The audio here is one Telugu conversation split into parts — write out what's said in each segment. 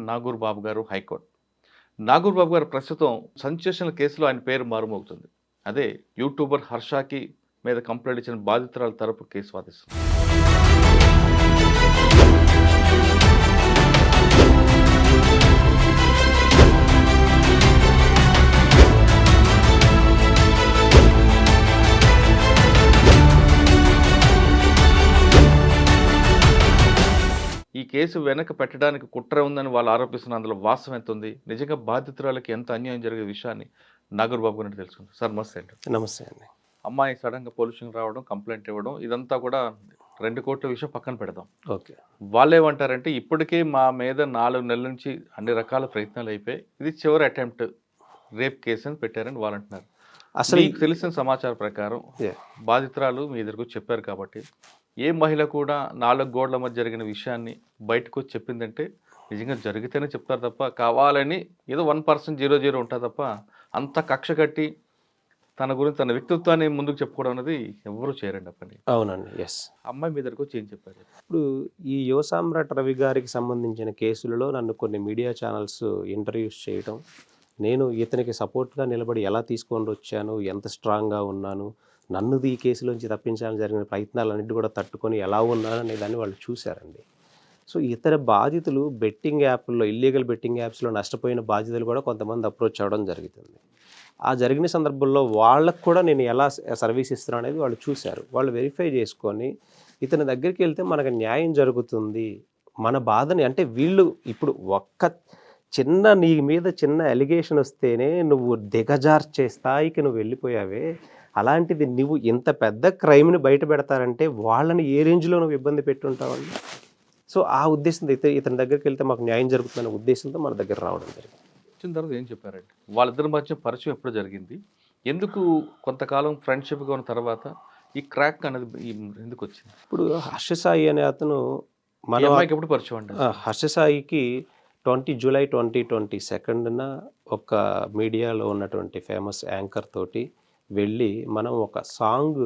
నాగూర్ బాబు గారు హైకోర్టు. నాగూర్ బాబు గారు ప్రస్తుతం సెన్సేషనల్ కేసులో ఆయన పేరు మారుమోగుతుంది. అదే యూట్యూబర్ హర్షకి మీద కంప్లైంట్ ఇచ్చిన బాధితురాల తరపు కేసు వాదిస్తుంది. ఈ కేసు వెనక పెట్టడానికి కుట్ర ఉందని వాళ్ళు ఆరోపిస్తున్న అందులో వాస్తవం ఎంత ఉంది, నిజంగా బాధితురాలకి ఎంత అన్యాయం జరిగే విషయాన్ని నాగూర్ బాబు గారిని తెలుసుకుంటాం. సార్ నమస్తే అండి. నమస్తే అండి. అమ్మాయి సడన్గా పోలీసులకు రావడం, కంప్లైంట్ ఇవ్వడం, ఇదంతా కూడా 2 కోట్ల విషయం పక్కన పెడదాం. ఓకే, వాళ్ళు ఏమంటారంటే ఇప్పటికే మా మీద 4 నెలల నుంచి అన్ని రకాల ప్రయత్నాలు అయిపోయి ఇది చివరి అటెంప్ట్ రేప్ కేసు అని పెట్టారని వాళ్ళు అంటున్నారు. అసలు మీకు తెలిసిన సమాచారం ప్రకారం బాధితురాలు మీ ఎదురుకు చెప్పారు కాబట్టి ఏ మహిళ కూడా 4 గోడల మధ్య జరిగిన విషయాన్ని బయటకు వచ్చి చెప్పిందంటే నిజంగా జరిగితేనే చెప్తారు తప్ప కావాలని ఏదో 1% 0 ఉంటుంది తప్ప అంత కక్ష కట్టి తన గురించి తన వ్యక్తిత్వాన్ని ముందుకు చెప్పుకోవడం అనేది ఎవరు చేయరండి అప్పని. అవునండి. ఎస్. అమ్మాయి మీ దగ్గరకు వచ్చి ఏం చెప్పారు? ఇప్పుడు ఈ యువ సామ్రాట్ రవి గారికి సంబంధించిన కేసులలో నన్ను కొన్ని మీడియా ఛానల్స్ ఇంటర్వ్యూస్ చేయడం, నేను ఇతనికి సపోర్ట్గా నిలబడి ఎలా తీసుకొని వచ్చాను, ఎంత స్ట్రాంగ్గా ఉన్నాను, నన్ను ఈ కేసులోంచి తప్పించాలని జరిగిన ప్రయత్నాలన్నింటి కూడా తట్టుకొని ఎలా ఉన్నాను అనే దాన్ని వాళ్ళు చూశారండి. సో ఇతర బాధితులు బెట్టింగ్ యాప్ల్లో, ఇల్లీగల్ బెట్టింగ్ యాప్స్లో నష్టపోయిన బాధితులు కూడా కొంతమంది అప్రోచ్ అవ్వడం జరుగుతుంది. ఆ జరిగిన సందర్భంలో వాళ్ళకు కూడా నేను ఎలా సర్వీస్ ఇస్తున్నాను అనేది వాళ్ళు చూశారు. వాళ్ళు వెరిఫై చేసుకొని ఇతని దగ్గరికి వెళ్తే మనకు న్యాయం జరుగుతుంది, మన బాధని, అంటే వీళ్ళు ఇప్పుడు నీ మీద చిన్న ఎలిగేషన్ వస్తేనే నువ్వు దిగజార్చే స్థాయికి నువ్వు వెళ్ళిపోయావే, అలాంటిది నువ్వు ఇంత పెద్ద క్రైమ్ని బయట పెడతారంటే వాళ్ళని ఏ రేంజ్లో నువ్వు ఇబ్బంది పెట్టుంటావండి. సో ఆ ఉద్దేశంతో ఇతని దగ్గరికి వెళ్తే మాకు న్యాయం జరుగుతుందనే ఉద్దేశంతో మన దగ్గర రావడం జరిగింది. వచ్చిన తర్వాత ఏం చెప్పారండి? వాళ్ళిద్దరి మధ్య పరిచయం ఎప్పుడు జరిగింది, ఎందుకు కొంతకాలం ఫ్రెండ్షిప్గా ఉన్న తర్వాత ఈ క్రాక్ అనేది ఎందుకు వచ్చింది? ఇప్పుడు హర్షసాయి అనే అతను మన అమ్మాయికి ఎప్పుడు పరిచయం అండి? హర్షసాయికి 20 జూలై 2022న ఒక మీడియాలో ఉన్నటువంటి ఫేమస్ యాంకర్ తోటి వెళ్ళి మనం ఒక సాంగ్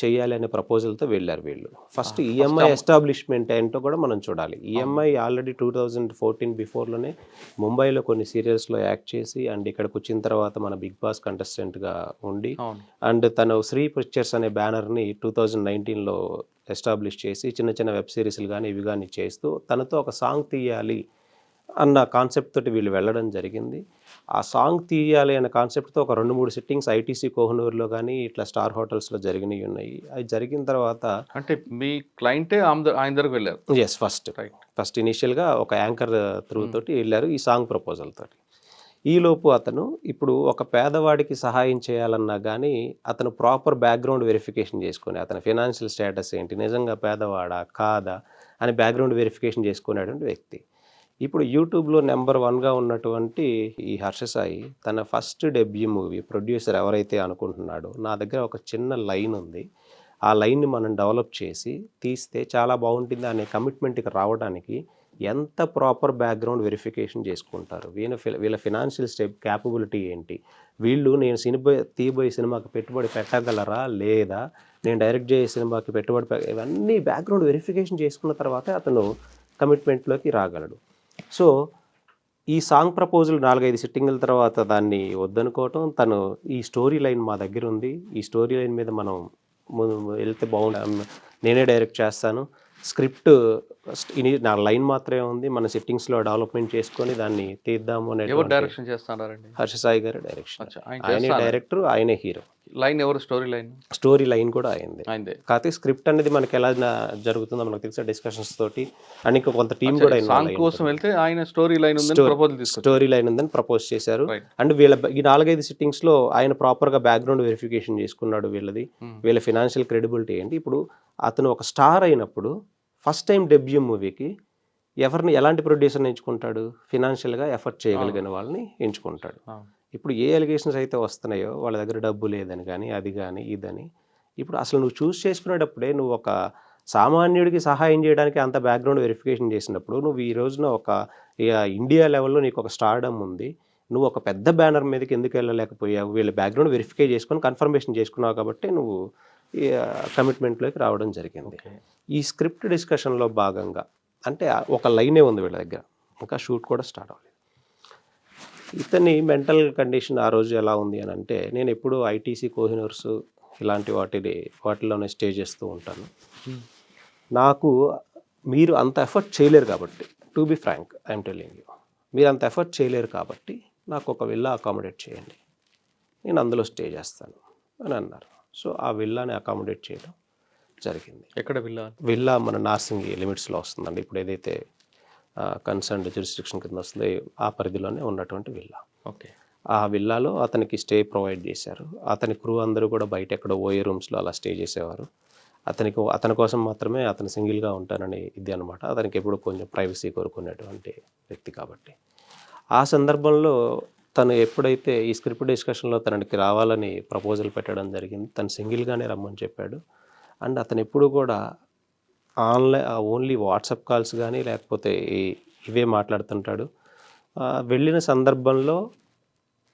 చేయాలి అనే ప్రపోజల్తో వెళ్ళారు వీళ్ళు. ఫస్ట్ ఈఎంఐ ఎస్టాబ్లిష్మెంట్ ఏంటో కూడా మనం చూడాలి. ఈఎంఐ ఆల్రెడీ 2014 బిఫోర్లోనే ముంబైలో కొన్ని సీరియల్స్లో యాక్ట్ చేసి అండ్ ఇక్కడికి వచ్చిన తర్వాత మన బిగ్ బాస్ కంటెస్టెంట్గా ఉండి అండ్ తను శ్రీ పిక్చర్స్ అనే బ్యానర్ని 2019లో ఎస్టాబ్లిష్ చేసి చిన్న చిన్న వెబ్ సిరీస్లు కానీ ఇవి కానీ చేస్తూ తనతో ఒక సాంగ్ తీయాలి అన్న కాన్సెప్ట్ తోటి వీళ్ళు వెళ్ళడం జరిగింది. ఆ సాంగ్ తీయాలి అనే కాన్సెప్ట్తో ఒక 2-3 సిట్టింగ్స్ ఐటీసీ కోహనూరులో కానీ ఇట్లా స్టార్ హోటల్స్లో జరిగినవి ఉన్నాయి. అవి జరిగిన తర్వాత అంటే మీ క్లయింటే ఆయన దగ్గరకు వెళ్ళారు? ఎస్, ఫస్ట్ ఇనిషియల్గా ఒక యాంకర్ త్రూ తోటి వెళ్ళారు ఈ సాంగ్ ప్రపోజల్ తోటి. ఈలోపు అతను ఇప్పుడు ఒక పేదవాడికి సహాయం చేయాలన్నా కానీ అతను ప్రాపర్ బ్యాక్గ్రౌండ్ వెరిఫికేషన్ చేసుకొని అతని ఫైనాన్షియల్ స్టేటస్ ఏంటి, నిజంగా పేదవాడా కాదా అని బ్యాక్గ్రౌండ్ వెరిఫికేషన్ చేసుకునేటువంటి వ్యక్తి. ఇప్పుడు యూట్యూబ్లో నెంబర్ 1గా ఉన్నటువంటి ఈ హర్షసాయి తన ఫస్ట్ డెబ్యూ మూవీ ప్రొడ్యూసర్ ఎవరైతే అనుకుంటున్నాడో నా దగ్గర ఒక చిన్న లైన్ ఉంది, ఆ లైన్ని మనం డెవలప్ చేసి తీస్తే చాలా బాగుంటుంది అనే కమిట్మెంట్కి రావడానికి ఎంత ప్రాపర్ బ్యాక్గ్రౌండ్ వెరిఫికేషన్ చేసుకుంటారు, వీళ్ళ ఫినాన్షియల్ క్యాపబిలిటీ ఏంటి, వీళ్ళు నేను తీయబోయే సినిమాకి పెట్టుబడి పెట్టగలరా లేదా, నేను డైరెక్ట్ చేసే సినిమాకి పెట్టుబడి ఇవన్నీ బ్యాక్గ్రౌండ్ వెరిఫికేషన్ చేసుకున్న తర్వాతే అతను కమిట్మెంట్లోకి రాగలడు. సో ఈ సాంగ్ ప్రపోజల్ 4-5 సిట్టింగుల తర్వాత దాన్ని వద్దనుకోవటం, తను ఈ స్టోరీ లైన్ మా దగ్గర ఉంది, ఈ స్టోరీ లైన్ మీద మనం వెళ్తే బాగుంటుంది, నేనే డైరెక్ట్ చేస్తాను, స్క్రిప్ట్ నా లైన్ మాత్రమే ఉంది, మన సెట్టింగ్స్లో డెవలప్మెంట్ చేసుకొని దాన్ని తీద్దాము అనే. డైరెక్షన్ చేస్తున్నారండి? హర్షసాయి గారు డైరెక్షన్, ఆయనే డైరెక్టర్, ఆయనే హీరో. లైన్ ఎవరు? స్టోరీ లైన్ కూడా అయింది. కాకపోతే స్క్రిప్ట్ అనేది మనకి ఎలా జరుగుతుందో మనకు తెలిసే డిస్కషన్స్ తోటి అండ్ ఇంకా కొంత టీం కూడా స్టోరీ లైన్ ఉందని ప్రపోజ్ చేశారు. అండ్ వీళ్ళ ఈ 4-5 సిట్టింగ్స్లో ఆయన ప్రాపర్గా బ్యాక్గ్రౌండ్ వెరిఫికేషన్ చేసుకున్నాడు వీళ్ళ ఫినాన్షియల్ క్రెడిబిలిటీ ఏంటి. ఇప్పుడు అతను ఒక స్టార్ అయినప్పుడు ఫస్ట్ టైం డెబ్యూ మూవీకి ఎలాంటి ప్రొడ్యూసర్ని ఎంచుకుంటాడు? ఫినాన్షియల్గా ఎఫర్ట్ చేయగలిగిన వాళ్ళని ఎంచుకుంటాడు. ఇప్పుడు ఏ అలిగేషన్స్ అయితే వస్తున్నాయో వాళ్ళ దగ్గర డబ్బు లేదని కానీ అది కానీ ఇదని, ఇప్పుడు అసలు నువ్వు చూస్ చేసుకునేటప్పుడే నువ్వు ఒక సామాన్యుడికి సహాయం చేయడానికి అంత బ్యాక్గ్రౌండ్ వెరిఫికేషన్ చేసినప్పుడు నువ్వు ఈ రోజున ఒక ఇండియా లెవెల్లో నీకు ఒక స్టార్డమ్ ఉంది, నువ్వు ఒక పెద్ద బ్యానర్ మీదకి ఎందుకు వెళ్ళలేకపోయావు? వీళ్ళ బ్యాక్గ్రౌండ్ వెరిఫై చేసుకొని కన్ఫర్మేషన్ చేసుకున్నావు కాబట్టి నువ్వు కమిట్మెంట్లోకి రావడం జరిగింది. ఓకే. ఈ స్క్రిప్ట్ డిస్కషన్లో భాగంగా అంటే ఒక లైనే ఉంది వీళ్ళ దగ్గర, ఇంకా షూట్ కూడా స్టార్ట్ అవ్వలేదు. ఇతని మెంటల్ కండిషన్ ఆ రోజు ఎలా ఉంది అని అంటే, నేను ఎప్పుడు ఐటీసీ కోహినూర్స్ ఇలాంటి వాటిలోనే స్టే చేస్తూ ఉంటాను. నాకు మీరు అంత ఎఫర్ట్ చేయలేరు కాబట్టి, to be frank I'm telling you, మీరు అంత ఎఫర్ట్ చేయలేరు కాబట్టి నాకు ఒక విల్లా అకామిడేట్ చేయండి, నేను అందులో స్టే చేస్తాను అని అన్నారు. సో ఆ విల్లాని అకామిడేట్ చేయడం జరిగింది. ఎక్కడ విల్లా మన నార్సింగి లిమిట్స్లో వస్తుందండి. ఇప్పుడు ఏదైతే కన్సర్న్డ్ జ్యూరిస్డిక్షన్ కింద వస్తుంది ఆ పరిధిలోనే ఉన్నటువంటి విల్లా. ఓకే. ఆ విల్లాలో అతనికి స్టే ప్రొవైడ్ చేశారు. అతని క్రూ అందరూ కూడా బయట ఎక్కడో ఓఏ రూమ్స్లో అలా స్టే చేసేవారు. అతని కోసం మాత్రమే అతను సింగిల్గా ఉంటానని ఇది అనమాట. అతనికి ఎప్పుడు కొంచెం ప్రైవసీ కోరుకునేటువంటి వ్యక్తి కాబట్టి. ఆ సందర్భంలో తను ఎప్పుడైతే ఈ స్క్రిప్ట్ డిస్కషన్లో తనకి రావాలని ప్రపోజల్ పెట్టడం జరిగింది, తను సింగిల్గానే రమ్మని చెప్పాడు. అండ్ అతను ఎప్పుడు కూడా ఓన్లీ వాట్సాప్ కాల్స్ కానీ లేకపోతే ఇవే మాట్లాడుతుంటాడు. వెళ్ళిన సందర్భంలో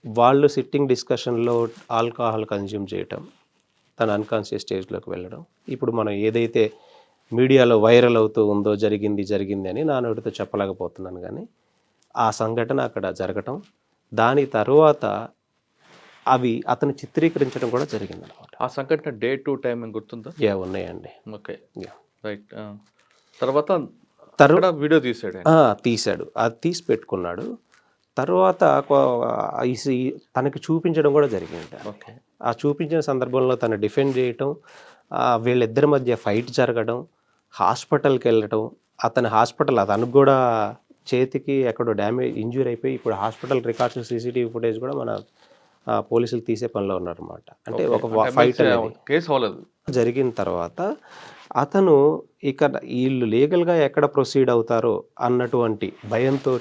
వాళ్ళు సిట్టింగ్ డిస్కషన్లో ఆల్కహాల్ కన్జ్యూమ్ చేయటం, తను అన్కాన్షియస్ స్టేజ్లోకి వెళ్ళడం, ఇప్పుడు మనం ఏదైతే మీడియాలో వైరల్ అవుతూ ఉందో జరిగింది అని నా నోటితో చెప్పలేకపోతున్నాను, కానీ ఆ సంఘటన అక్కడ జరగటం, దాని తర్వాత అవి అతను చిత్రీకరించడం కూడా జరిగింది అనమాట. ఆ సంఘటన డే టు టైం గుర్తుందా? ఉన్నాయండి. ఓకే. యా. రైట్. తర్వాత వీడియో తీశాడు, అది తీసి పెట్టుకున్నాడు. తర్వాత తనకి చూపించడం కూడా జరిగింది. ఓకే. ఆ చూపించిన సందర్భంలో తను డిఫెండ్ చేయటం, వీళ్ళిద్దరి మధ్య ఫైట్ జరగడం, హాస్పిటల్కి వెళ్ళటం, అతనికి కూడా చేతికి ఎక్కడో ఇంజ్యూర్ అయిపోయి ఇప్పుడు హాస్పిటల్ రికార్డ్స్ సీసీటీవీ ఫుటేజ్ కూడా మన పోలీసులు తీసే పనిలో ఉన్నారన్నమాట. అంటే ఒక ఫైట్ జరిగిన తర్వాత అతను ఇక వీళ్ళు లీగల్గా ఎక్కడ ప్రొసీడ్ అవుతారో అన్నటువంటి భయంతో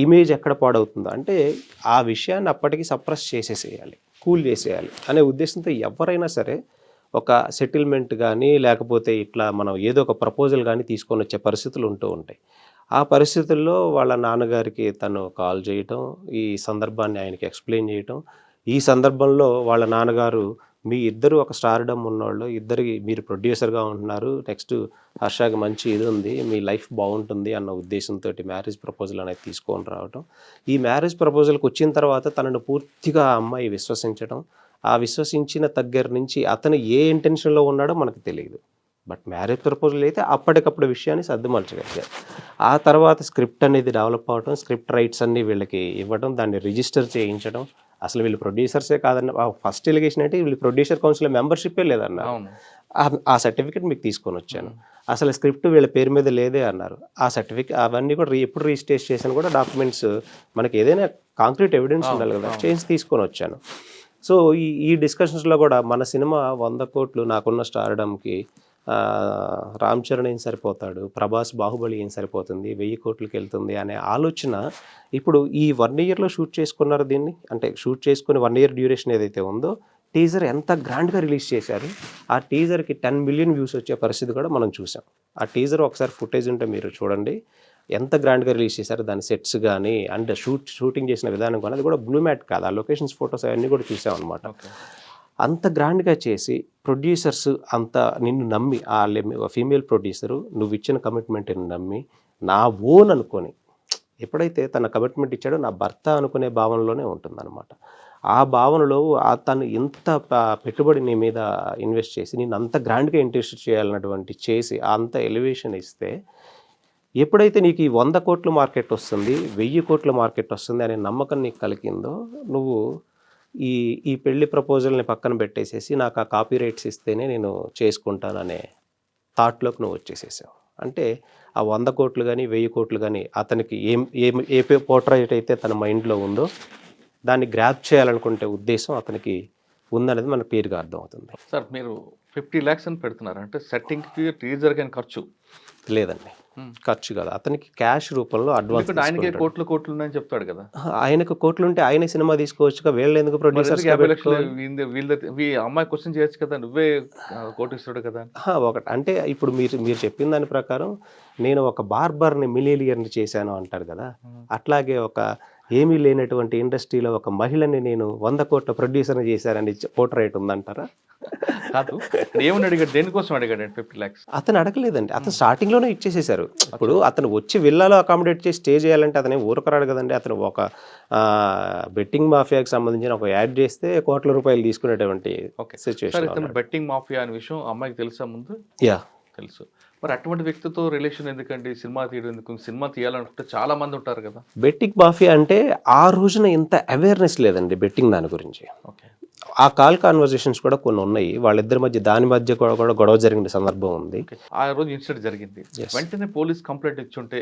ఇమేజ్ ఎక్కడ పాడవుతుందో, అంటే ఆ విషయాన్ని అప్పటికి సప్రెస్ చేసేసేయాలి, కూల్ చేసేయాలి అనే ఉద్దేశంతో ఎవరైనా సరే ఒక సెటిల్మెంట్ కానీ లేకపోతే ఇట్లా మనం ఏదో ఒక ప్రపోజల్ కానీ తీసుకొని వచ్చే పరిస్థితులు ఉంటూ ఉంటాయి. ఆ పరిస్థితుల్లో వాళ్ళ నాన్నగారికి తను కాల్ చేయటం, ఈ సందర్భాన్ని ఆయనకి ఎక్స్ప్లెయిన్ చేయటం, ఈ సందర్భంలో వాళ్ళ నాన్నగారు మీ ఇద్దరు ఒక స్టార్డమ్ ఉన్నవాళ్ళు, ఇద్దరికి మీరు ప్రొడ్యూసర్గా ఉంటున్నారు, నెక్స్ట్ హర్షకి మంచి ఇది ఉంది, మీ లైఫ్ బాగుంటుంది అన్న ఉద్దేశంతో మ్యారేజ్ ప్రపోజల్ అనేది తీసుకొని రావటం. ఈ మ్యారేజ్ ప్రపోజల్కి వచ్చిన తర్వాత తనను పూర్తిగా ఆ అమ్మాయి విశ్వసించడం, ఆ విశ్వసించిన దగ్గర నుంచి అతను ఏ ఇంటెన్షన్లో ఉన్నాడో మనకు తెలియదు. బట్ మ్యారేజ్ ప్రపోజల్ అయితే అప్పటికప్పుడు విషయాన్ని సర్దుమలచగలిగారు. ఆ తర్వాత స్క్రిప్ట్ అనేది డెవలప్ అవ్వడం, స్క్రిప్ట్ రైట్స్ అన్నీ వీళ్ళకి ఇవ్వడం, దాన్ని రిజిస్టర్ చేయించడం. అసలు వీళ్ళు ప్రొడ్యూసర్సే కాదన్న ఫస్ట్ ఎలిగేషన్ అంటే వీళ్ళు ప్రొడ్యూసర్ కౌన్సిల్ మెంబర్షిప్పే లేదన్న. ఆ సర్టిఫికేట్ మీకు తీసుకొని వచ్చాను, అసలు స్క్రిప్ట్ వీళ్ళ పేరు మీద లేదే అన్నారు. ఆ సర్టిఫికేట్ అవన్నీ కూడా ఎప్పుడు రిజిస్టర్ చేసిన కూడా డాక్యుమెంట్స్ మనకి ఏదైనా కాంక్రీట్ ఎవిడెన్స్ ఉండాలి కదా, చేసి తీసుకొని వచ్చాను. సో ఈ డిస్కషన్స్లో కూడా మన సినిమా 100 కోట్లు నాకున్న స్టార్డమ్కి రామ్ చరణ్ ఏం సరిపోతాడు, ప్రభాస్ బాహుబలి ఏం సరిపోతుంది, 1000 కోట్లకి వెళ్తుంది అనే ఆలోచన ఇప్పుడు ఈ 1 ఇయర్లో షూట్ చేసుకున్నారు దీన్ని. అంటే షూట్ చేసుకుని 1 ఇయర్ డ్యూరేషన్ ఏదైతే ఉందో టీజర్ ఎంత గ్రాండ్గా రిలీజ్ చేశారు. ఆ టీజర్కి 10 మిలియన్ వ్యూస్ వచ్చే పరిస్థితి కూడా మనం చూసాం. ఆ టీజర్ ఒకసారి ఫుటేజ్ ఉంటే మీరు చూడండి, ఎంత గ్రాండ్గా రిలీజ్ చేశారు. దాని సెట్స్ కానీ అండ్ షూటింగ్ చేసిన విధానం కానీ, అది కూడా బ్లూ మ్యాట్ కాదు, ఆ లొకేషన్స్ ఫొటోస్ అవన్నీ కూడా చూసాం అనమాట. అంత గ్రాండ్గా చేసి ప్రొడ్యూసర్స్ అంత నిన్ను నమ్మి, ఆ ఫీమేల్ ప్రొడ్యూసరు నువ్వు ఇచ్చిన కమిట్మెంట్ని నమ్మి నా ఓన్ అనుకొని, ఎప్పుడైతే తన కమిట్మెంట్ ఇచ్చాడో నా భర్త అనుకునే భావనలోనే ఉంటుందన్నమాట. ఆ భావనలో తను ఎంత పెట్టుబడి నీ మీద ఇన్వెస్ట్ చేసి నేను అంత గ్రాండ్గా ఇంట్రెస్ట్ చేయాలన్నటువంటి చేసి అంత ఎలివేషన్ ఇస్తే, ఎప్పుడైతే నీకు ఈ 100 కోట్ల మార్కెట్ వస్తుంది, 1000 కోట్ల మార్కెట్ వస్తుంది అనే నమ్మకం నీకు కలిగిందో, నువ్వు ఈ పెళ్లి ప్రపోజల్ని పక్కన పెట్టేసేసి నాకు ఆ కాపీ రైట్స్ ఇస్తేనే నేను చేసుకుంటాననే థాట్లోకి నువ్వు వచ్చేసేసావు. అంటే ఆ 100 కోట్లు కానీ 1000 కోట్లు కానీ అతనికి ఏ పోర్ట్రైట్ అయితే తన మైండ్లో ఉందో దాన్ని గ్రాప్ చేయాలనుకుంటే ఉద్దేశం అతనికి ఉందనేది మనకు క్లియర్గా అర్థమవుతుంది. సార్ మీరు 50 lakhs అని పెడుతున్నారు అంటే సెట్టింగ్కి టీజర్ కానీ ఖర్చు లేదండి, ఖర్చు కాదు, అతనికి క్యాష్ రూపంలో అడ్వాన్స్. ఆయనకే కోట్లు ఉన్నాయని చెప్తాడు కదా. ఆయనకు కోట్లు ఉంటే ఆయనే సినిమా తీసుకోవచ్చుగా, వీళ్ళు ఎందుకు ప్రొడ్యూసర్స్? 50 లక్షలు అమ్మాయి క్వశ్చన్ చేయొచ్చు కదా, నువ్వే కోటిస్తాడు కదా. ఒకటి అంటే ఇప్పుడు మీరు చెప్పిన దాని ప్రకారం నేను ఒక బార్బర్ని మిలీనియర్ని చేశాను అంటారు కదా, అట్లాగే ఒక ఏమీ లేనటువంటి ఇండస్ట్రీలో ఒక మహిళని నేను 100 కోట్ల ప్రొడ్యూసర్ని చేశారని పోర్ట్రైట్ ఉందంటారా? కాదు, ఏమని అడిగాడు, దేనికోసం అడిగాడు 50 lakhs? అతను అడగలేదండి, అతను స్టార్టింగ్లోనే ఇచ్చేసేసారు. ఇప్పుడు అతను వచ్చి విల్లాలో అకామిడేట్ చేసి స్టే చేయాలంటే అతనే ఊరకరాడు కదండి. అతను ఒక బెట్టింగ్ మాఫియాకి సంబంధించిన ఒక యాడ్ చేస్తే కోట్ల రూపాయలు తీసుకునేటువంటి సిచ్యువేషన్. ఇతను బెట్టింగ్ మాఫియా అనే విషయం అమ్మాయికి తెలుసా ముందు? యా తెలుసు. మరి అటువంటి వ్యక్తితో రిలేషన్ ఎందుకండి? సినిమా తీయడం ఎందుకు? సినిమా తీయాలనుకుంటే చాలా మంది ఉంటారు కదా. బెట్టింగ్ మాఫియా అంటే ఆ రోజున ఇంత అవేర్నెస్ లేదండి బెట్టింగ్ దాని గురించి. ఓకే. ఆ కాల్ కాన్వర్జేషన్స్ కూడా కొన్ని ఉన్నాయి వాళ్ళిద్దరి మధ్య, దాని మధ్య కూడా గొడవ జరిగిన సందర్భం ఉంది. ఆ రోజు ఇన్సిడెంట్ జరిగింది, వెంటనే పోలీస్ కంప్లైంట్ ఇచ్చుంటే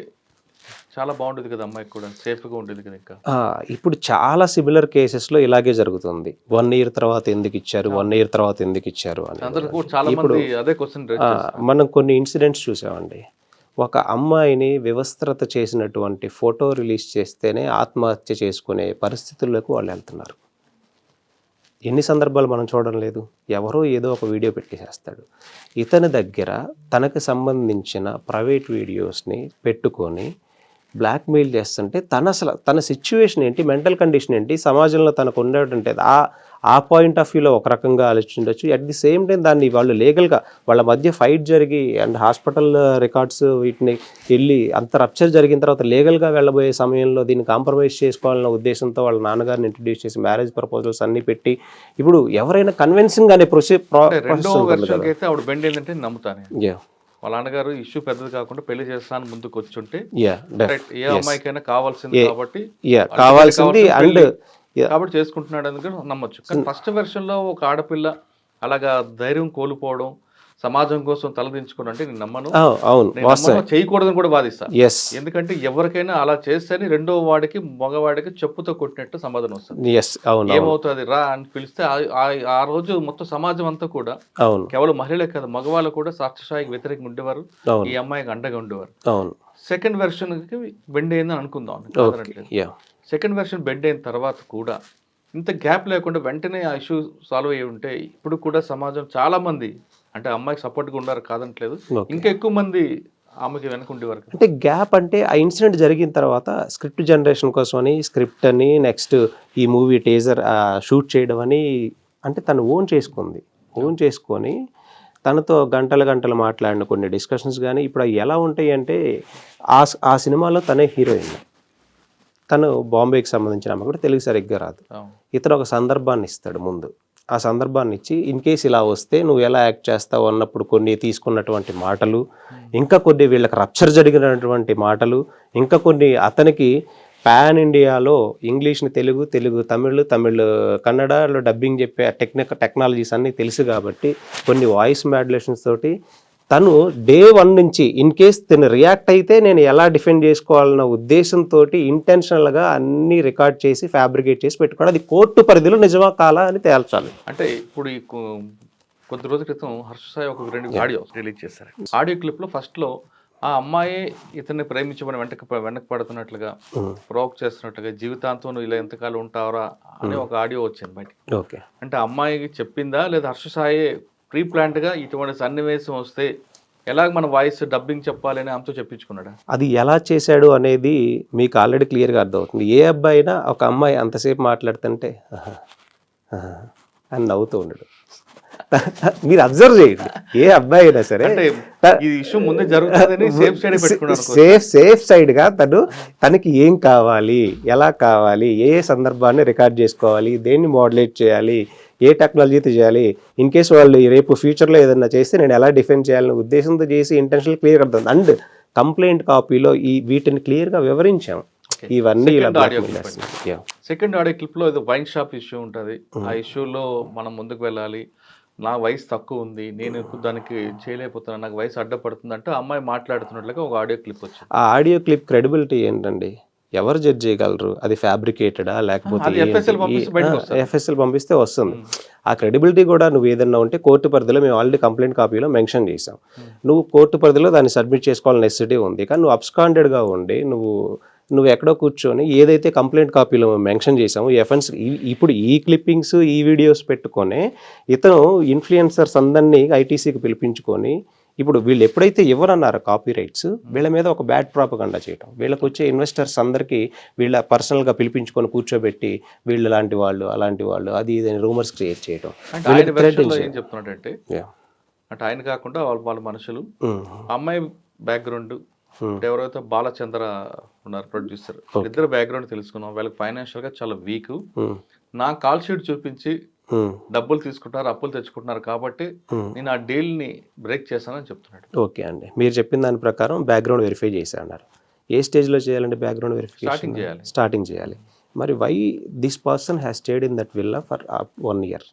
చాలా బాగుండేది కదా, అమ్మాయికి కూడా సేఫ్గా ఉండేది కదా. ఇంకా ఇప్పుడు చాలా సిమిలర్ కేసెస్లో ఇలాగే జరుగుతుంది. 1 year తర్వాత ఎందుకు ఇచ్చారు, 1 year తర్వాత ఎందుకు ఇచ్చారు అని. ఇప్పుడు అదే క్వశ్చన్ మనం కొన్ని ఇన్సిడెంట్స్ చూసామండి. ఒక అమ్మాయిని వివస్త్రత చేసినటువంటి ఫోటో రిలీజ్ చేస్తేనే ఆత్మహత్య చేసుకునే పరిస్థితుల్లోకి వాళ్ళు వెళ్తున్నారు. ఎన్ని సందర్భాలు మనం చూడడం లేదు? ఎవరో ఏదో ఒక వీడియో పెట్టేసేస్తాడు. ఇతని దగ్గర తనకు సంబంధించిన ప్రైవేట్ వీడియోస్ని పెట్టుకొని బ్లాక్మెయిల్ చేస్తుంటే తన సిచ్యువేషన్ ఏంటి, మెంటల్ కండిషన్ ఏంటి, సమాజంలో తనకు ఉండేటంటే ఆ పాయింట్ ఆఫ్ వ్యూలో ఒక రకంగా ఆలోచించవచ్చు. అట్ ది సేమ్ టైం దాన్ని వాళ్ళు లీగల్గా వాళ్ళ మధ్య ఫైట్ జరిగి అండ్ హాస్పిటల్ రికార్డ్స్ వీటిని వెళ్ళి అంత రప్చర్ జరిగిన తర్వాత లీగల్గా వెళ్ళబోయే సమయంలో దీన్ని కాంప్రమైజ్ చేసుకోవాలన్న ఉద్దేశంతో వాళ్ళ నాన్నగారిని ఇంట్రడ్యూస్ చేసి మ్యారేజ్ ప్రపోజల్స్ అన్నీ పెట్టి ఇప్పుడు ఎవరైనా కన్విన్సింగ్ అనే ఆవిడ బెండ్ ఏంటంటే నమ్ముతాను. వాళ్ళ నాన్నగారు ఇష్యూ పెద్దది కాకుండా పెళ్లి చేస్తాను ముందుకు వచ్చుంటే ఏ అమ్మాయికైనా కావాల్సింది కాబట్టి చేసుకుంటున్నాడు అని నమ్మొచ్చు. కానీ ఫస్ట్ వెర్షన్ లో ఒక ఆడపిల్ల అలాగా ధైర్యం కోల్పోవడం, సమాజం కోసం తలదించుకోవడం అంటే నేను నమ్మను. చేయకూడదని కూడా బాధిస్తా. ఎందుకంటే ఎవరికైనా అలా చేస్తేనే రెండో వాడికి మగవాడికి చెప్పుతో కొట్టినట్టు సమాధానం వస్తుంది. ఏమవుతుంది రా అని పిలిస్తే ఆ రోజు మొత్తం సమాజం అంతా కూడా కేవలం మహిళలే కాదు మగవాళ్ళు కూడా సాక్షిసాయికి వ్యతిరేకంగా ఉండేవారు, ఈ అమ్మాయికి అండగా ఉండేవారు. సెకండ్ వెర్షన్ కి బెండ్ అయిందని అనుకుందాం. సెకండ్ వెర్షన్ బెండ్ అయిన తర్వాత కూడా ఇంత గ్యాప్ లేకుండా వెంటనే ఆ ఇష్యూ సాల్వ్ అయ్యి ఉంటే ఇప్పుడు కూడా సమాజం చాలా మంది అంటే అమ్మాయికి సపోర్ట్గా ఉన్నారు కాదనట్లేదు, ఇంకా ఎక్కువ మంది ఆమెకి వెనకుండేవారు. అంటే గ్యాప్ అంటే ఆ ఇన్సిడెంట్ జరిగిన తర్వాత స్క్రిప్ట్ జనరేషన్ కోసం అని స్క్రిప్ట్ అని నెక్స్ట్ ఈ మూవీ టేజర్ షూట్ చేయడం అని అంటే తను ఓన్ చేసుకొని తనతో గంటలు మాట్లాడిన కొన్ని డిస్కషన్స్ కానీ ఇప్పుడు ఎలా ఉంటాయి అంటే ఆ సినిమాలో తనే హీరోయిన్, తను బాంబేకి సంబంధించిన ఆమె కూడా తెలుగు సరిగ్గా రాదు. ఇతను ఒక సందర్భాన్ని ఇస్తాడు ముందు, ఆ సందర్భాన్ని ఇచ్చి ఇన్ కేస్ ఇలా వస్తే నువ్వు ఎలా యాక్ట్ చేస్తావు అన్నప్పుడు కొన్ని తీసుకున్నటువంటి మాటలు, ఇంకా కొన్ని వీళ్ళకి రప్చర్ జరిగినటువంటి మాటలు, ఇంకా కొన్ని అతనికి పాన్ ఇండియాలో ఇంగ్లీష్ని తెలుగు తమిళ్ కన్నడలో డబ్బింగ్ చెప్పే టెక్నాలజీస్ అన్నీ తెలుసు కాబట్టి కొన్ని వాయిస్ మాడ్యులేషన్స్ తోటి తను డే 1 నుంచి ఇన్ కేస్ తను రియాక్ట్ అయితే నేను ఎలా డిఫెండ్ చేసుకోవాలన్న ఉద్దేశంతో ఇంటెన్షనల్గా అన్ని రికార్డ్ చేసి ఫ్యాబ్రికేట్ చేసి పెట్టుకోవడం. అది కోర్టు పరిధిలో నిజమా కాలా అని తేల్చాలి. అంటే ఇప్పుడు ఈ కొద్ది రోజుల క్రితం హర్ష సాయి ఒక 2 ఆడియో రిలీజ్ చేశారు. ఆడియో క్లిప్లో ఫస్ట్లో ఆ అమ్మాయి ఇతన్ని ప్రేమించమని వెనక్కి పడుతున్నట్లుగా ప్రోక్ చేస్తున్నట్లుగా జీవితాంతం నువ్వు ఇలా ఎంతకాలం ఉంటావరా అనే ఒక ఆడియో వచ్చింది బయటికి. ఓకే, అంటే అమ్మాయికి చెప్పిందా లేదా హర్ష సాయి ప్రీ ప్లాన్డ్గా ఇటువంటి సన్నివేశం వస్తే ఎలాగ మన వాయిస్ డబ్బింగ్ చెప్పాలని ఆమెతో చెప్పించుకున్నాడా? అది ఎలా చేశాడు అనేది మీకు ఆల్రెడీ క్లియర్గా అర్థమవుతుంది. ఏ అబ్బాయి అయినా ఒక అమ్మాయి అంతసేపు మాట్లాడుతుంటే అని నవ్వుతూ ఉండడు. మీరు అబ్జర్వ్ చేయండి, ఏ అబ్బాయి అయినా సరే సేఫ్ సైడ్ గా తనకి ఏం కావాలి, ఎలా కావాలి, ఏ సందర్భాన్ని రికార్డ్ చేసుకోవాలి, దేన్ని మోడలేట్ చేయాలి, ఏ టెక్నాలజీతో చేయాలి, ఇన్ కేసు వాళ్ళు రేపు ఫ్యూచర్లో ఏదైనా చేస్తే నేను ఎలా డిఫెండ్ చేయాలనే ఉద్దేశంతో చేసి ఇంటెన్షనల్ క్లియర్ అవుతుంది. అండ్ కంప్లైంట్ కాపీలో వీటిని క్లియర్గా వివరించాం. ఇవన్నీ సెకండ్ ఆడియో క్లిప్ లో వైన్ షాప్ ఇష్యూ ఉంటుంది. ఆ ఇష్యూలో మనం ముందుకు వెళ్ళాలి, నా వయసు తక్కువ ఉంది, నేను దానికి చేయలేకపోతున్నాను, నాకు వయసు అడ్డపడుతుంది అంటే అమ్మాయి మాట్లాడుతున్నట్లుగా ఒక ఆడియో క్లిప్ వచ్చింది. ఆ ఆడియో క్లిప్ క్రెడిబిలిటీ ఏంటండి? ఎవరు జడ్జ్ చేయగలరు? అది ఫ్యాబ్రికేటెడా లేకపోతే ఎఫ్ఎస్ఎల్ పంపిస్తే వస్తుంది. ఆ క్రెడిబిలిటీ కూడా నువ్వు ఏదన్నా ఉంటే కోర్టు పరిధిలో మేము ఆల్రెడీ కంప్లైంట్ కాపీలో మెన్షన్ చేసాం. నువ్వు కోర్టు పరిధిలో దాన్ని సబ్మిట్ చేసుకోవాలని నెసెసిటీ ఉంది. కానీ నువ్వు అబ్స్కాండెడ్గా ఉండి నువ్వు ఎక్కడో కూర్చొని ఏదైతే కంప్లైంట్ కాపీలో మెన్షన్ చేసామో ఎఫెన్స్ ఇప్పుడు ఈ క్లిప్పింగ్స్ ఈ వీడియోస్ పెట్టుకొని ఇతను ఇన్ఫ్లుయెన్సర్స్ అందరినీ ఐటీసీకి పిలిపించుకొని ఇప్పుడు వీళ్ళు ఎప్పుడైతే ఇవ్వరన్నారో కాపీ రైట్స్, వీళ్ళ మీద ఒక బ్యాడ్ ప్రాపగండా చేయటం, వీళ్ళకి వచ్చే ఇన్వెస్టర్స్ అందరికీ వీళ్ళ పర్సనల్గా పిలిపించుకొని కూర్చోబెట్టి వీళ్ళు లాంటి వాళ్ళు అలాంటి వాళ్ళు అది ఇది రూమర్స్ క్రియేట్ చేయటం. అంటే ఆయన versionలో ఏం చెప్తున్నాడంటే అంటే ఆయన కాకుండా వాళ్ళ మనుషులు అమ్మాయి బ్యాక్గ్రౌండ్ ఎవరైతే బాలచంద్ర ఉన్నారు ప్రొడ్యూసర్, ఇద్దరు బ్యాక్గ్రౌండ్ తెలుసుకున్నాం, వాళ్ళకి ఫైనాన్షియల్ గా చాలా వీక్, నా కాల్ షీట్ చూపించి డబ్బులు తీసుకుంటున్నారు, అప్పులు తెచ్చుకుంటున్నారు కాబట్టి నేను ఆ డీల్ ని బ్రేక్ చేశానని చెప్తున్నాడు. ఓకే అండి, మీరు చెప్పిన దాని ప్రకారం బ్యాక్గ్రౌండ్ వెరిఫై చేశా అన్నారు. ఏ స్టేజ్లో చేయాలంటే బ్యాక్గ్రౌండ్ వెరిఫికేషన్ స్టార్టింగ్ చేయాలి. మరి why this person has stayed in that villa for 1 year?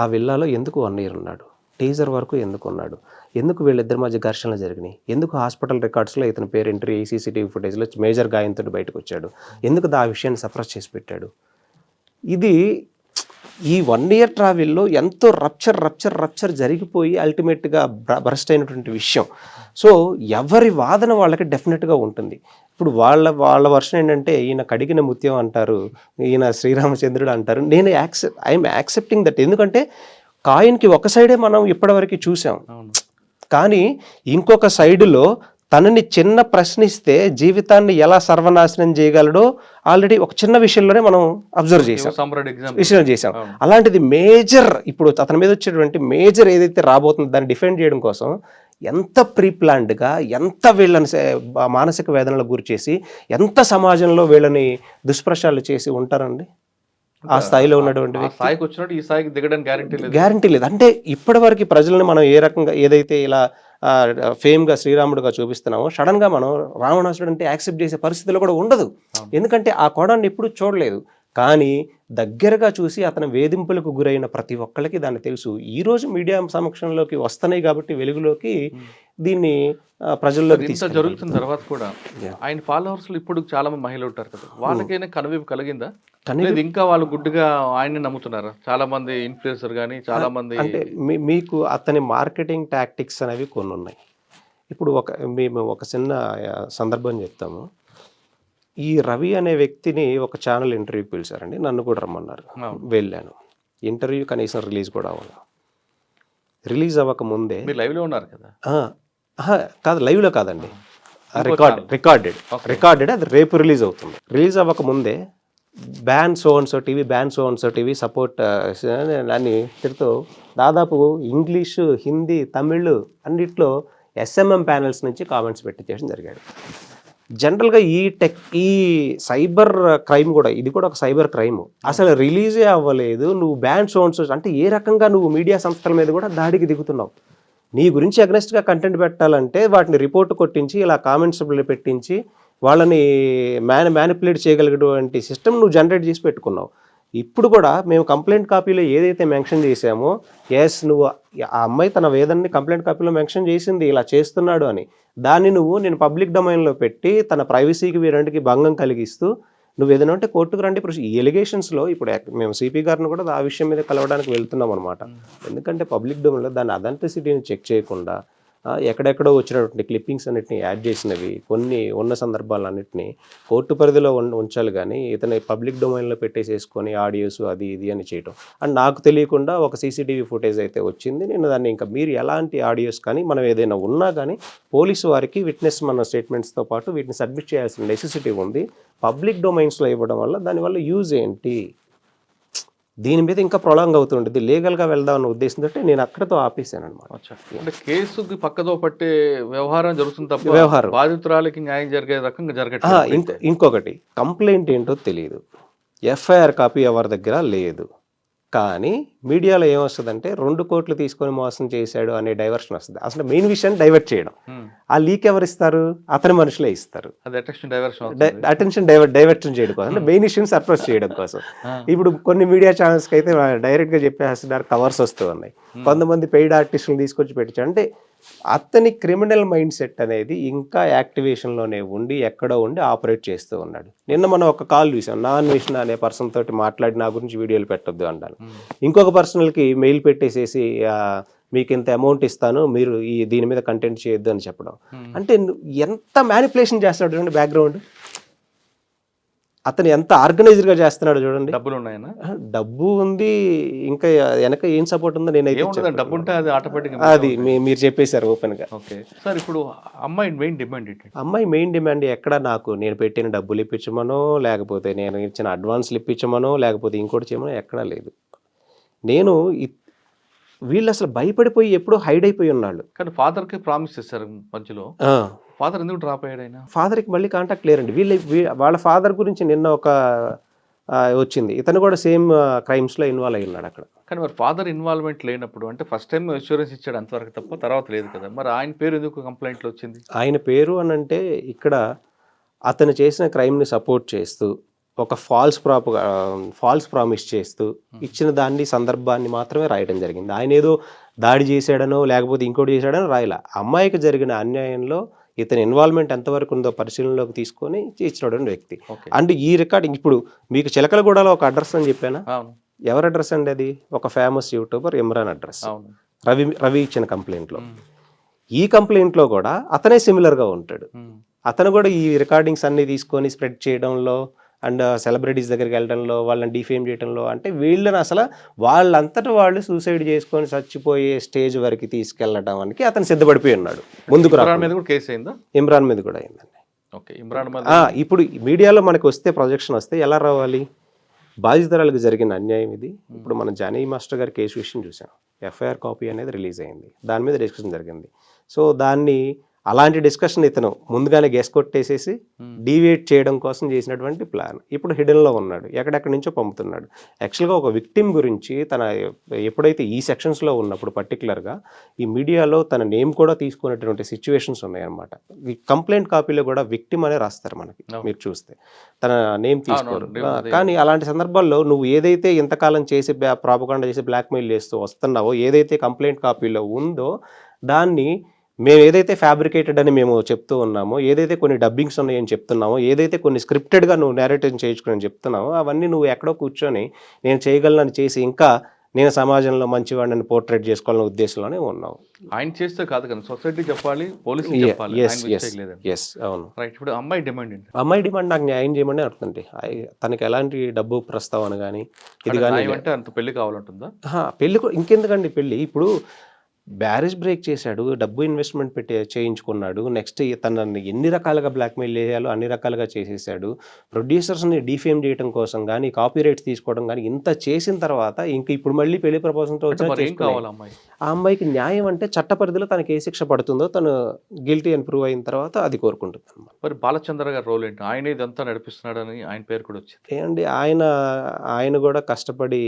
ఆ విల్లాలో ఎందుకు 1 year ఉన్నాడు? టీజర్ వరకు ఎందుకు ఉన్నాడు? ఎందుకు వీళ్ళిద్దరి మధ్య ఘర్షణలు జరిగినాయి? ఎందుకు హాస్పిటల్ రికార్డ్స్లో ఇతని పేరు ఎంట్రీ సీసీటీవీ ఫుటేజ్లో మేజర్ గాయంతో బయటకు వచ్చాడు? ఎందుకు ఆ విషయాన్ని సప్రెస్ చేసి పెట్టాడు? ఇది ఈ 1 year ట్రావెల్లో ఎంతో రప్చర్ జరిగిపోయి అల్టిమేట్గా బరస్ట్ అయినటువంటి విషయం. సో ఎవరి వాదన వాళ్ళకి డెఫినెట్గా ఉంటుంది. ఇప్పుడు వాళ్ళ వర్షన్ ఏంటంటే ఈయన కడిగిన ముత్యం అంటారు, ఈయన శ్రీరామచంద్రుడు అంటారు. నేను ఐఎమ్ యాక్సెప్టింగ్ దట్. ఎందుకంటే కాయిన్కి ఒక సైడే మనం ఇప్పటివరకు చూసాం, కానీ ఇంకొక సైడులో తనని చిన్న ప్రశ్నిస్తే జీవితాన్ని ఎలా సర్వనాశనం చేయగలడో ఆల్రెడీ ఒక చిన్న విషయంలోనే మనం అబ్జర్వ్ చేసాం. అలాంటిది మేజర్, ఇప్పుడు అతని మీద వచ్చేటువంటి మేజర్ ఏదైతే రాబోతుందో దాన్ని డిఫెండ్ చేయడం కోసం ఎంత ప్రీ ప్లాన్డ్గా, ఎంత వీళ్ళని మానసిక వేదనలకు గురి చేసి, ఎంత సమాజంలో వీళ్ళని దుష్ప్రచారాలు చేసి ఉంటారండి. ఆ స్థాయిలో ఉన్నటువంటి గ్యారంటీ లేదు. అంటే ఇప్పటి వరకు ప్రజల్ని మనం ఏ రకంగా ఏదైతే ఇలా ఫేమ్గా శ్రీరాముడుగా చూపిస్తున్నామో సడన్గా మనం రావణాసుడు అంటే యాక్సెప్ట్ చేసే పరిస్థితులు కూడా ఉండదు. ఎందుకంటే ఆ కోణాన్ని ఎప్పుడు చూడలేదు. కానీ దగ్గరగా చూసి అతని వేధింపులకు గురైన ప్రతి ఒక్కరికి దాన్ని తెలుసు. ఈరోజు మీడియా సమక్షంలోకి వస్తున్నాయి కాబట్టి వెలుగులోకి దీన్ని ప్రజల్లోకి జరుగుతున్న తర్వాత కూడా ఆయన ఫాలోవర్స్ ఇప్పుడు చాలా మంది మహిళలు ఉంటారు కదా, వాళ్ళకైనా కనువిప్పు కలిగిందా? ఇంకా వాళ్ళు గుడ్డుగా ఆయన్ని నమ్ముతున్నారు చాలా మంది ఇన్ఫ్లుయెన్సర్ కానీ చాలా మంది. అంటే మీకు అతని మార్కెటింగ్ టాక్టిక్స్ అనేవి కొన్ని ఉన్నాయి. ఇప్పుడు మేము ఒక చిన్న సందర్భం చెప్తాము. ఈ రవి అనే వ్యక్తిని ఒక ఛానల్ ఇంటర్వ్యూకి పిలిచారండి, నన్ను కూడా రమ్మన్నారు. వెళ్ళాను. ఇంటర్వ్యూ కనీసం రిలీజ్ కూడా అవ్వాలి. రిలీజ్ అవ్వక ముందే లైవ్లో ఉన్నారు కదా? కాదు, లైవ్లో కాదండి, రికార్డెడ్ అది రేపు రిలీజ్ అవుతుంది. రిలీజ్ అవ్వక ముందే ban so and so TV support అని తిడుతూ దాదాపు ఇంగ్లీషు, హిందీ, తమిళ్ అన్నిట్లో SMM ప్యానెల్స్ నుంచి కామెంట్స్ పెట్టించేయడం జరిగాడు. జనరల్గా ఈ సైబర్ క్రైమ్ కూడా, ఇది కూడా ఒక సైబర్ క్రైమ్. అసలు రిలీజే అవ్వలేదు, నువ్వు బ్యాన్ సో అండ్ సో అంటే ఏ రకంగా నువ్వు మీడియా సంస్థల మీద కూడా దాడికి దిగుతున్నావు? నీ గురించి అగ్నెస్ట్గా కంటెంట్ పెట్టాలంటే వాటిని రిపోర్ట్ కొట్టించి ఇలా కామెంట్స్ పెట్టించి వాళ్ళని మ్యానిపులేట్ చేయగలిగేటువంటి సిస్టమ్ నువ్వు జనరేట్ చేసి పెట్టుకున్నావు. ఇప్పుడు కూడా మేము కంప్లైంట్ కాపీలో ఏదైతే మెన్షన్ చేసామో, నువ్వు ఆ అమ్మాయి తన వేదనని కంప్లైంట్ కాపీలో మెన్షన్ చేసింది ఇలా చేస్తున్నాడు అని, దాన్ని నేను పబ్లిక్ డొమైన్లో పెట్టి తన ప్రైవసీకి వీరంటికి భంగం కలిగిస్తూ నువ్వు ఏదైనా అంటే కోర్టుకు రండి. ఇప్పుడు ఈ ఎలిగేషన్స్లో ఇప్పుడు మేము సిపి గారిని కూడా ఆ విషయం మీద కలవడానికి వెళ్తున్నాం అనమాట. ఎందుకంటే పబ్లిక్ డొమైన్లో దాని అథెంటిసిటీని చెక్ చేయకుండా ఎక్కడెక్కడో వచ్చినటువంటి క్లిప్పింగ్స్ అన్నిటిని యాడ్ చేసినవి కొన్ని ఉన్న సందర్భాలన్నింటినీ కోర్టు పరిధిలో ఉంచాలి, కానీ ఇతని పబ్లిక్ డొమైన్లో పెట్టేసేసుకొని ఆడియోస్ అది ఇది అని చేయటం. అండ్ నాకు తెలియకుండా ఒక CCTV ఫుటేజ్ అయితే వచ్చింది. నేను దాన్ని ఇంకా మీరు ఎలాంటి ఆడియోస్ కానీ మనం ఏదైనా ఉన్నా కానీ పోలీసు వారికి విట్నెస్ మన స్టేట్మెంట్స్తో పాటు వీటిని సబ్మిట్ చేయాల్సిన నెసెసిటీ ఉంది. పబ్లిక్ డొమైన్స్లో ఇవ్వడం వల్ల దానివల్ల యూజ్ ఏంటి? దీని మీద ఇంకా ప్రొలాంగ్ అవుతుంటుంది. లీగల్గా వెళ్దామన్న ఉద్దేశంతో నేను అక్కడతో ఆపేసాను అనమాట. అంటే కేసుకి పక్కదో పట్టే వ్యవహారం జరుగుతుంది తప్ప బాధితురాలకి న్యాయం జరిగే రకంగా జరగట్లేదు. ఇంకొకటి కంప్లైంట్ ఏంటో తెలియదు, FIR కాపీ ఎవరి దగ్గర లేదు, కానీ మీడియాలో ఏమొస్తుందంటే 2 కోట్లు తీసుకొని మోసం చేశాడు అనే డైవర్షన్ వస్తుంది. అసలు మెయిన్ విషయాన్ని డైవర్ట్ చేయడం. ఆ లీక్ ఎవరు ఇస్తారు? అతని మనుషులే ఇస్తారు. అటెన్షన్ డైవర్షన్ చేయడం కోసం, అంటే మెయిన్ ఇష్యూని సర్ప్రైజ్ చేయడం కోసం. ఇప్పుడు కొన్ని మీడియా ఛానల్స్కి అయితే డైరెక్ట్గా చెప్పేస్తున్నారు, కవర్స్ వస్తూ ఉన్నాయి. కొంతమంది పెయిడ్ ఆర్టిస్టులు తీసుకొచ్చి పెట్టించారు. అంటే అతని క్రిమినల్ మైండ్ సెట్ అనేది ఇంకా యాక్టివేషన్లోనే ఉండి ఎక్కడో ఉండి ఆపరేట్ చేస్తూ ఉన్నాడు. నిన్న మనం ఒక కాల్ చూసాం, నాన్వేషణ అనే పర్సన్ తోటి మాట్లాడి నా గురించి వీడియోలు పెట్టొద్దు అంటాను. ఇంకొక పర్సనల్కి మెయిల్ పెట్టేసేసి మీకు ఇంత అమౌంట్ ఇస్తాను, మీరు దీని మీద కంటెంట్ చేయొద్దు అని చెప్పడం. అంటే ఎంత మ్యానిపులేషన్ చేస్తాడు బ్యాక్గ్రౌండ్. అతను ఎంత ఆర్గనైజ్డ్గా చేస్తున్నాడు చూడండి. డబ్బులు ఉన్నాయనా? డబ్బు ఉంది, ఇంకా వెనక ఏం సపోర్ట్ ఉందో నేనైతే ఏముండదు, డబ్బు ఉంటే అది ఆటోమేటిక్గా అది మీరు చెప్పేశారు ఓపెన్గా. Okay sir. ఇప్పుడు అమ్మాయి మెయిన్ డిమాండ్ ఏంటి? అమ్మాయి మెయిన్ డిమాండ్ ఎక్కడ నేను పెట్టిన డబ్బులు ఇప్పించమనో, లేకపోతే నేను ఇచ్చిన అడ్వాన్స్లు ఇప్పించమనో, లేకపోతే ఇంకోటి చేయమనో ఎక్కడా లేదు. నేను వీళ్ళు అసలు భయపడిపోయి ఎప్పుడో హైడ్ అయిపోయి ఉన్నాళ్ళు. కానీ ఫాదర్కి ప్రామిస్ చేశారు మధ్యలో. ఫాదర్ ఎందుకు డ్రాప్ అయ్యాడు ఆయన? ఫాదర్కి మళ్ళీ కాంటాక్ట్ లేరండి. వాళ్ళ ఫాదర్ గురించి నిన్న ఒక వచ్చింది, ఇతను కూడా సేమ్ క్రైమ్స్లో ఇన్వాల్వ్ అయి ఉన్నాడు అక్కడ. కానీ మరి ఫాదర్ ఇన్వాల్వ్మెంట్ లేనప్పుడు, అంటే ఫస్ట్ టైం ఇన్సూరెన్స్ ఇచ్చాడు అంతవరకు తప్ప తర్వాత లేదు కదా, మరి ఆయన పేరు ఎందుకు కంప్లైంట్లో వచ్చింది? ఆయన పేరు అని అంటే ఇక్కడ అతను చేసిన క్రైమ్ని సపోర్ట్ చేస్తూ ఒక ఫాల్స్ ప్రామిస్ చేస్తూ ఇచ్చిన దాన్ని సందర్భాన్ని మాత్రమే రాయడం జరిగింది. ఆయన ఏదో దాడి చేశాడనో లేకపోతే ఇంకోటి చేశాడనో రాయలా. అమ్మాయికి జరిగిన అన్యాయంలో ఇతని ఇన్వాల్వ్మెంట్ ఎంతవరకు ఉందో పరిశీలనలోకి తీసుకొని ఇచ్చినటువంటి వ్యక్తి. అండ్ ఈ రికార్డింగ్ ఇప్పుడు మీకు చిలకలగూడలో ఒక అడ్రస్ అని చెప్పానా? ఎవరి అడ్రస్ అండి అది? ఒక famous YouTuber Imran address. Ravi ఇచ్చిన కంప్లైంట్లో. ఈ కంప్లైంట్లో కూడా అతనే సిమిలర్గా ఉంటాడు. అతను కూడా ఈ రికార్డింగ్స్ అన్ని తీసుకొని స్ప్రెడ్ చేయడంలో అండ్ సెలబ్రిటీస్ దగ్గరికి వెళ్ళడంలో, వాళ్ళని డిఫేమ్ చేయడంలో, అంటే వీళ్ళని అసలు వాళ్ళంతటా వాళ్ళు సూసైడ్ చేసుకొని చచ్చిపోయే స్టేజ్ వరకు తీసుకెళ్ళడానికి అతను సిద్ధపడిపోయి ఉన్నాడు. ముందుకు ఇమ్రాన్ మీద కూడా కేసు అయిందా? ఇమ్రాన్ మీద కూడా అయిందండి. ఓకే, ఇమ్రాన్ ఇప్పుడు మీడియాలో మనకు వస్తే ప్రొజెక్షన్ వస్తే ఎలా రావాలి? బాధితురాలకు జరిగిన అన్యాయం ఇది. ఇప్పుడు మనం జానీ మాస్టర్ గారి కేసు విషయం చూసాం. ఎఫ్ఐఆర్ కాపీ అనేది రిలీజ్ అయింది, దాని మీద డిస్కషన్ జరిగింది. సో దాన్ని అలాంటి డిస్కషన్ ఇతను ముందుగానే గెస్ కొట్టేసేసి డీవియేట్ చేయడం కోసం చేసినటువంటి ప్లాన్. ఇప్పుడు హిడెన్లో ఉన్నాడు, ఎక్కడెక్కడి నుంచో పంపుతున్నాడు. యాక్చువల్గా ఒక విక్టిమ్ గురించి తన ఎప్పుడైతే ఈ సెక్షన్స్లో ఉన్నప్పుడు పర్టికులర్గా ఈ మీడియాలో తన నేమ్ కూడా తీసుకునేటువంటి సిచ్యువేషన్స్ ఉన్నాయన్నమాట. ఈ కంప్లైంట్ కాపీలో కూడా విక్టిమ్ అనే రాస్తారు మనకి, మీరు చూస్తే తన నేమ్ తీసుకోరు. కానీ అలాంటి సందర్భాల్లో నువ్వు ఏదైతే ఇంతకాలం చేసి ప్రాపగాండా చేసి బ్లాక్మెయిల్ చేస్తూ వస్తున్నావో, ఏదైతే కంప్లైంట్ కాపీలో ఉందో దాన్ని మేము ఏదైతే ఫ్యాబ్రికేటెడ్ అని మేము చెప్తూ ఉన్నామో, ఏదైతే కొన్ని డబ్బింగ్స్ ఉన్నాయని చెప్తున్నామో, ఏదైతే కొన్ని స్క్రిప్టెడ్గా నువ్వు నేరేటివ్ చేయించుకుని చెప్తున్నావో, అవన్నీ నువ్వు ఎక్కడో కూర్చొని నేను చేయగలనని చేసి ఇంకా నేను సమాజంలో మంచివాడిని పోర్ట్రేట్ చేసుకోవాలనే ఉద్దేశంలోనే ఉన్నావు. ఆయన చేస్తే కాదు కదా, సొసైటీ చెప్పాలి, పోలీసులు చెప్పాలి. అవును. రైట్. ఇప్పుడు అమ్మాయి డిమాండ్ ఏంటి? అమ్మాయి డిమాండ్ నాకు న్యాయం చేయమని అడుగుతుంది. తనకి ఎలాంటి డబ్బు ప్రస్తావన కానీ ఇది కానీ అంటే అంత పెళ్లి కావాలంటుందా? పెళ్లి ఇంకెందుకండి పెళ్లి? ఇప్పుడు బ్యారేజ్ బ్రేక్ చేశాడు, డబ్బు ఇన్వెస్ట్మెంట్ పెట్టి చేయించుకున్నాడు, నెక్స్ట్ తనని ఎన్ని రకాలుగా బ్లాక్మెయిల్ చేయాలో అన్ని రకాలుగా చేసేసాడు. ప్రొడ్యూసర్స్ని డిఫేమ్ చేయడం కోసం కానీ, కాపీ రైట్స్ తీసుకోవడం కానీ ఇంత చేసిన తర్వాత ఇంక ఇప్పుడు మళ్ళీ పెళ్లి ప్రపోజల్తో ఆ అమ్మాయికి న్యాయం అంటే చట్ట పరిధిలో తనకి ఏ శిక్ష పడుతుందో, తను గిల్టీ అని ప్రూవ్ అయిన తర్వాత అది కోరుకుంటుంది. మరి బాలచంద్ర గారి రోల్ ఏంటి? ఆయన ఇదంతా నడిపిస్తున్నాడని ఆయన పేరు కూడా వచ్చింది. ఏమండి, ఆయన కూడా కష్టపడి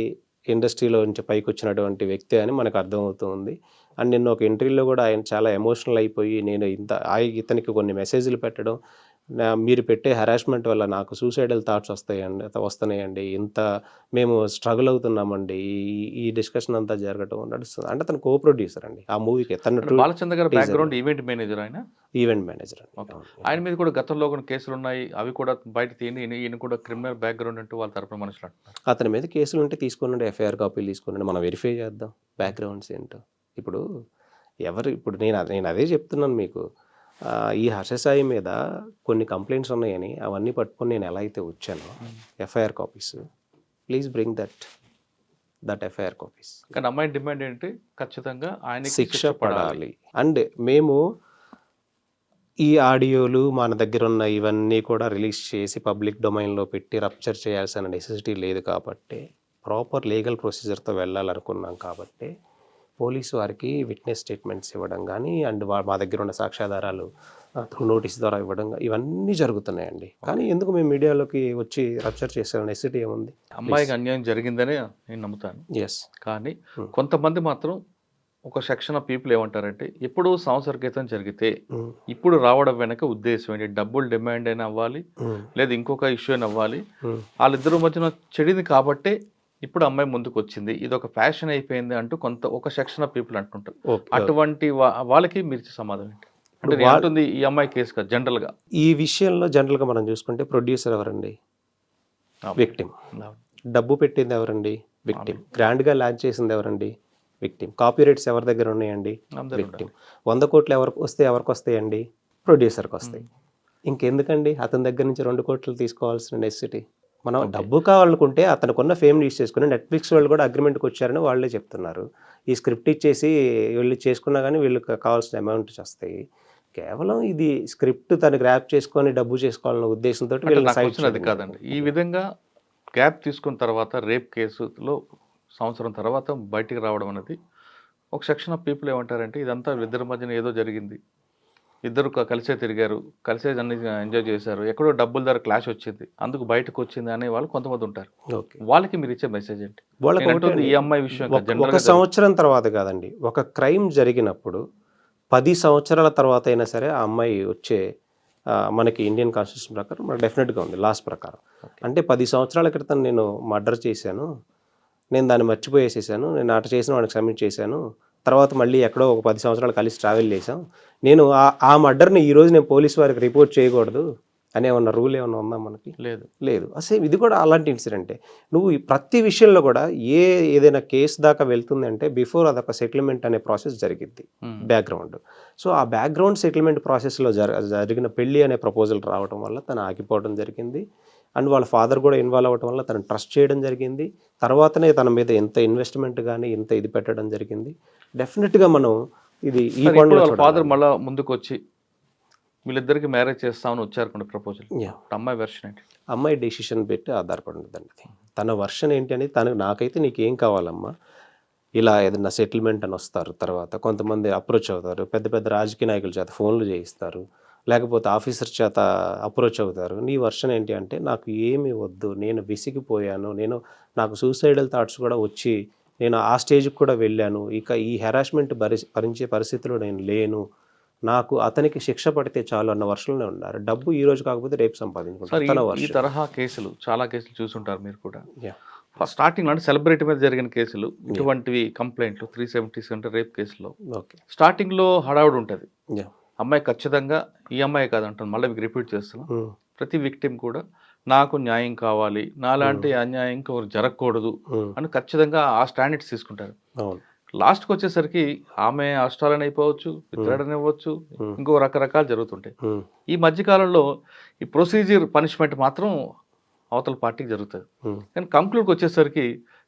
ఇండస్ట్రీలో నుంచి పైకి వచ్చినటువంటి వ్యక్తి అని మనకు అర్థమవుతుంది. అండ్ నిన్న ఒక ఇంటర్వ్యూలో కూడా ఆయన చాలా ఎమోషనల్ అయిపోయి, నేను ఇతనికి కొన్ని మెసేజ్లు పెట్టడం, మీరు పెట్టే హెరాస్మెంట్ వల్ల నాకు సూసైడల్ థాట్స్ వస్తున్నాయండి, ఇంత మేము స్ట్రగుల్ అవుతున్నామండి, ఈ డిస్కషన్ అంతా జరగడం నడుస్తుంది. అంటే తను కో ప్రొడ్యూసర్ అండి ఆ మూవీకి. బాలచంద్ర గారి background event manager. Event manager ఆయన మీద కూడా గతంలో కొన్ని కేసులు ఉన్నాయి, అవి కూడా బయట తీయండి, ఈయన కూడా క్రిమినల్ బ్యాక్గ్రౌండ్ అంటూ వాళ్ళ తరపున మనుషులు అంటున్నారు. అతని మీద కేసులు ఉంటే తీసుకున్నాడు, ఎఫ్ఐఆర్ కాపీలు తీసుకున్నాడు, మనం వెరిఫై చేద్దాం బ్యాక్గ్రౌండ్స్ ఏంటో. ఇప్పుడు నేను అదే చెప్తున్నాను మీకు. ఈ హర్షసాయి మీద కొన్ని కంప్లైంట్స్ ఉన్నాయని అవన్నీ పట్టుకొని నేను ఎలా అయితే వచ్చానో, FIR copies, please bring that FIR copies. కానీ అమ్మాయి డిమాండ్ ఏంటి? ఖచ్చితంగా ఆయన శిక్ష పడాలి. అండ్ మేము ఈ ఆడియోలు మన దగ్గర ఉన్న ఇవన్నీ కూడా రిలీజ్ చేసి పబ్లిక్ డొమైన్లో పెట్టి రప్చర్ చేయాల్సిన నెసెసిటీ లేదు కాబట్టి, ప్రాపర్ లీగల్ ప్రొసీజర్తో వెళ్ళాలనుకున్నాం కాబట్టి పోలీసు వారికి విట్నెస్ స్టేట్మెంట్స్ ఇవ్వడం కానీ, అండ్ మా దగ్గర ఉన్న సాక్ష్యాధారాలు త్రూ నోటీస్ ద్వారా ఇవ్వడం, ఇవన్నీ జరుగుతున్నాయండి. కానీ ఎందుకు మేము మీడియాలోకి వచ్చి రప్చర్ చేసే నెసెసిటీ ఏముంది? అమ్మాయికి అన్యాయం జరిగిందనే నేను నమ్ముతాను. కానీ కొంతమంది మాత్రం ఒక సెక్షన్ ఆఫ్ పీపుల్ ఏమంటారంటే, ఎప్పుడు సంవత్సర క్రితం జరిగితే ఇప్పుడు రావడం వెనక ఉద్దేశం ఏంటి? డబ్బులు డిమాండ్ అయినా అవ్వాలి, లేదా ఇంకొక ఇష్యూ అయినా అవ్వాలి, వాళ్ళిద్దరు మధ్యన చెడింది కాబట్టే ఇప్పుడు అమ్మాయి ముందుకు వచ్చింది, ఇది ఒక ఫ్యాషన్ అయిపోయింది అంటూ ఒక సెక్షన్ ఆఫ్ పీపుల్ అంటుంటారు. అటువంటి వాళ్ళకి మీరు సమాధానం ఏంటి? అంటే ఉంటుంది ఈ అమ్మాయి కేసు కదా జనరల్గా. ఈ విషయంలో జనరల్గా మనం చూసుకుంటే ప్రొడ్యూసర్ ఎవరండి? విక్టిమ్. డబ్బు పెట్టింది ఎవరండి? విక్టిమ్. గ్రాండ్గా లాంచ్ చేసింది ఎవరండి? విక్టిమ్. కాపీ రైట్స్ ఎవరి దగ్గర ఉన్నాయండి? విక్టిమ్. 100 కోట్లు ఎవరికి వస్తాయండి? ప్రొడ్యూసర్కి వస్తాయి. ఇంకెందుకండి అతని దగ్గర నుంచి 2 కోట్లు తీసుకోవాల్సిన నెసెసిటీ? మనం డబ్బు కావాలనుకుంటే అతనుకున్న ఫేమ్ యూజ్ చేసుకుని నెట్‌ఫ్లిక్స్ వాళ్ళు కూడా అగ్రీమెంట్‌కి వచ్చారని వాళ్ళే చెప్తున్నారు. ఈ స్క్రిప్ట్ ఇచ్చేసి వీళ్ళు చేసుకున్నా గానీ వీళ్ళకి కావాల్సిన అమౌంట్స్ వస్తాయి. కేవలం ఇది స్క్రిప్ట్ తను గ్రాప్ చేసుకొని డబ్బు చేసుకోవాలన్న ఉద్దేశంతోటి అంటే వీళ్ళని నా సైడ్ క్వశ్చన్ అది కాదండి. ఈ విధంగా గ్యాప్ తీసుకున్న తర్వాత రేప్ కేసులో సంవత్సరం తర్వాత బయటికి రావడం అనేది ఒక సెక్షన్ ఆఫ్ పీపుల్ ఏమంటారంటే ఇదంతా ఇద్దరి మధ్యన ఏదో జరిగింది. ఇద్దరు కలిసే తిరిగారు, కలిసే అన్ని ఎంజాయ్ చేశారు, ఎక్కడో డబ్బుల ధర క్లాష్ వచ్చింది, అందుకు బయటకు వచ్చింది అనే వాళ్ళు కొంతమంది ఉంటారు. ఓకే. వాళ్ళకి మీరు ఇచ్చే మెసేజ్ ఏంటి? వాళ్ళకి నేను ఒకటే అంటుంది ఈ అమ్మాయి విషయం కాదు, ఒక జనరల్‌గా సంవత్సరం తర్వాత కాదండి. ఒక క్రైమ్ జరిగినప్పుడు 10 సంవత్సరాల తర్వాత అయినా సరే ఆ అమ్మాయి వచ్చే మనకి ఇండియన్ కాన్స్టిట్యూషన్ ప్రకారం మనకు డెఫినెట్‌గా ఉంది లాస్ ప్రకారం. అంటే 10 సంవత్సరాల క్రితం నేను మర్డర్ చేశాను. నేను దాన్ని మర్చిపోయేసేసాను. నేను అటు చేసిన వాడిని సబ్మిట్ చేశాను. తర్వాత మళ్ళీ ఎక్కడో ఒక 10 సంవత్సరాలు కలిసి ట్రావెల్ చేశాం. నేను ఆ మర్డర్‌ని ఈరోజు నేను పోలీస్ వారికి రిపోర్ట్ చేయకూడదు అనే ఏమన్నా రూల్ ఏమన్నా ఉందా మనకి? లేదు. లేదు. సేమ్ ఇది కూడా అలాంటి ఇన్సిడెంటే. నువ్వు ఈ ప్రతి విషయంలో కూడా ఏదైనా కేసు దాకా వెళ్తుందంటే బిఫోర్ అదొక సెటిల్మెంట్ అనే ప్రాసెస్ జరిగిద్ది బ్యాక్‌గ్రౌండ్. సో ఆ బ్యాక్‌గ్రౌండ్ సెటిల్మెంట్ ప్రాసెస్‌లో జరిగిన పెళ్లి అనే ప్రపోజల్ రావడం వల్ల తను ఆగిపోవడం జరిగింది. అండ్ వాళ్ళ ఫాదర్ కూడా ఇన్వాల్వ్ అవ్వడం వల్ల తను ట్రస్ట్ చేయడం జరిగింది. తర్వాతనే తన మీద ఎంత ఇన్వెస్ట్‌మెంట్ గానీ ఇంత ఇది పెట్టడం జరిగింది. డెఫినెట్‌గా మనం ఇది ఈ కోణంలో వాళ్ళ ఫాదర్ చూడాలి. మళ్ళా ముందుకొచ్చి వీళ్ళిద్దరికి మ్యారేజ్ చేస్తామని వచ్చారు ప్రపోజల్. యాహ్! అమ్మాయి వెర్షన్ ఏంటి? అమ్మాయి డెసిషన్ పెట్టి ఆధారపడి ఉంటుందండి అది. తన వర్షన్ ఏంటి అనేది నాకైతే నీకేం కావాలమ్మా? ఇలా ఏదన్నా సెటిల్మెంట్ అని వస్తారు తర్వాత. కొంతమంది అప్రోచ్ అవుతారు. పెద్ద పెద్ద రాజకీయ నాయకుల చేత ఫోన్లు చేయిస్తారు. లేకపోతే ఆఫీసర్ చేత అప్రోచ్ అవుతారు. నీ వర్షన్ ఏంటి అంటే నాకు ఏమీ వద్దు. నేను విసిగిపోయాను. నాకు సూసైడల్ థాట్స్ కూడా వచ్చి నేను ఆ స్టేజ్‌కి కూడా వెళ్ళాను. ఇక ఈ హెరాస్మెంట్ భరించే పరిస్థితిలో నేను లేను. నాకు అతనికి శిక్ష పడితే చాలు అన్న వర్షంలోనే ఉన్నారు. డబ్బు ఈ రోజు కాకపోతే రేపు సంపాదించుకుంటారు. తన ఈ వర్షన్. తరహా కేసులు చాలా కేసులు చూసుంటారు మీరు కూడా. యాహ్! స్టార్టింగ్ అంటే సెలబ్రిటీ మీద జరిగిన కేసులు ఇటువంటివి కంప్లైంట్లు 370 అంటే రేప్ కేసులో ఓకే. స్టార్టింగ్లో హడావుడి ఉంటుంది. యాహ్! అమ్మాయి ఖచ్చితంగా ఈ అమ్మాయి కాదంటాను, మళ్ళీ మీకు రిపీట్ చేస్తున్నాం. హ్మ్. ప్రతి విక్టిమ్ కూడా నాకు న్యాయం కావాలి, నాలాంటి అన్యాయం ఇంకొకరు జరగకూడదు హ్మ్. అని ఖచ్చితంగా ఆ స్టాండర్డ్స్ తీసుకుంటారు. అవును. లాస్ట్కి వచ్చేసరికి ఆమె అష్టాలని అయిపోవచ్చు, విత్డ్రాడని ఇవ్వచ్చు, ఇంకో రకరకాలు జరుగుతుంటాయి. హ్మ్. ఈ మధ్యకాలంలో ఈ ప్రొసీజర్ పనిష్మెంట్ మాత్రం అవతల పార్టీకి జరుగుతుంది. హ్మ్. కానీ కంక్లూడ్కి వచ్చేసరికి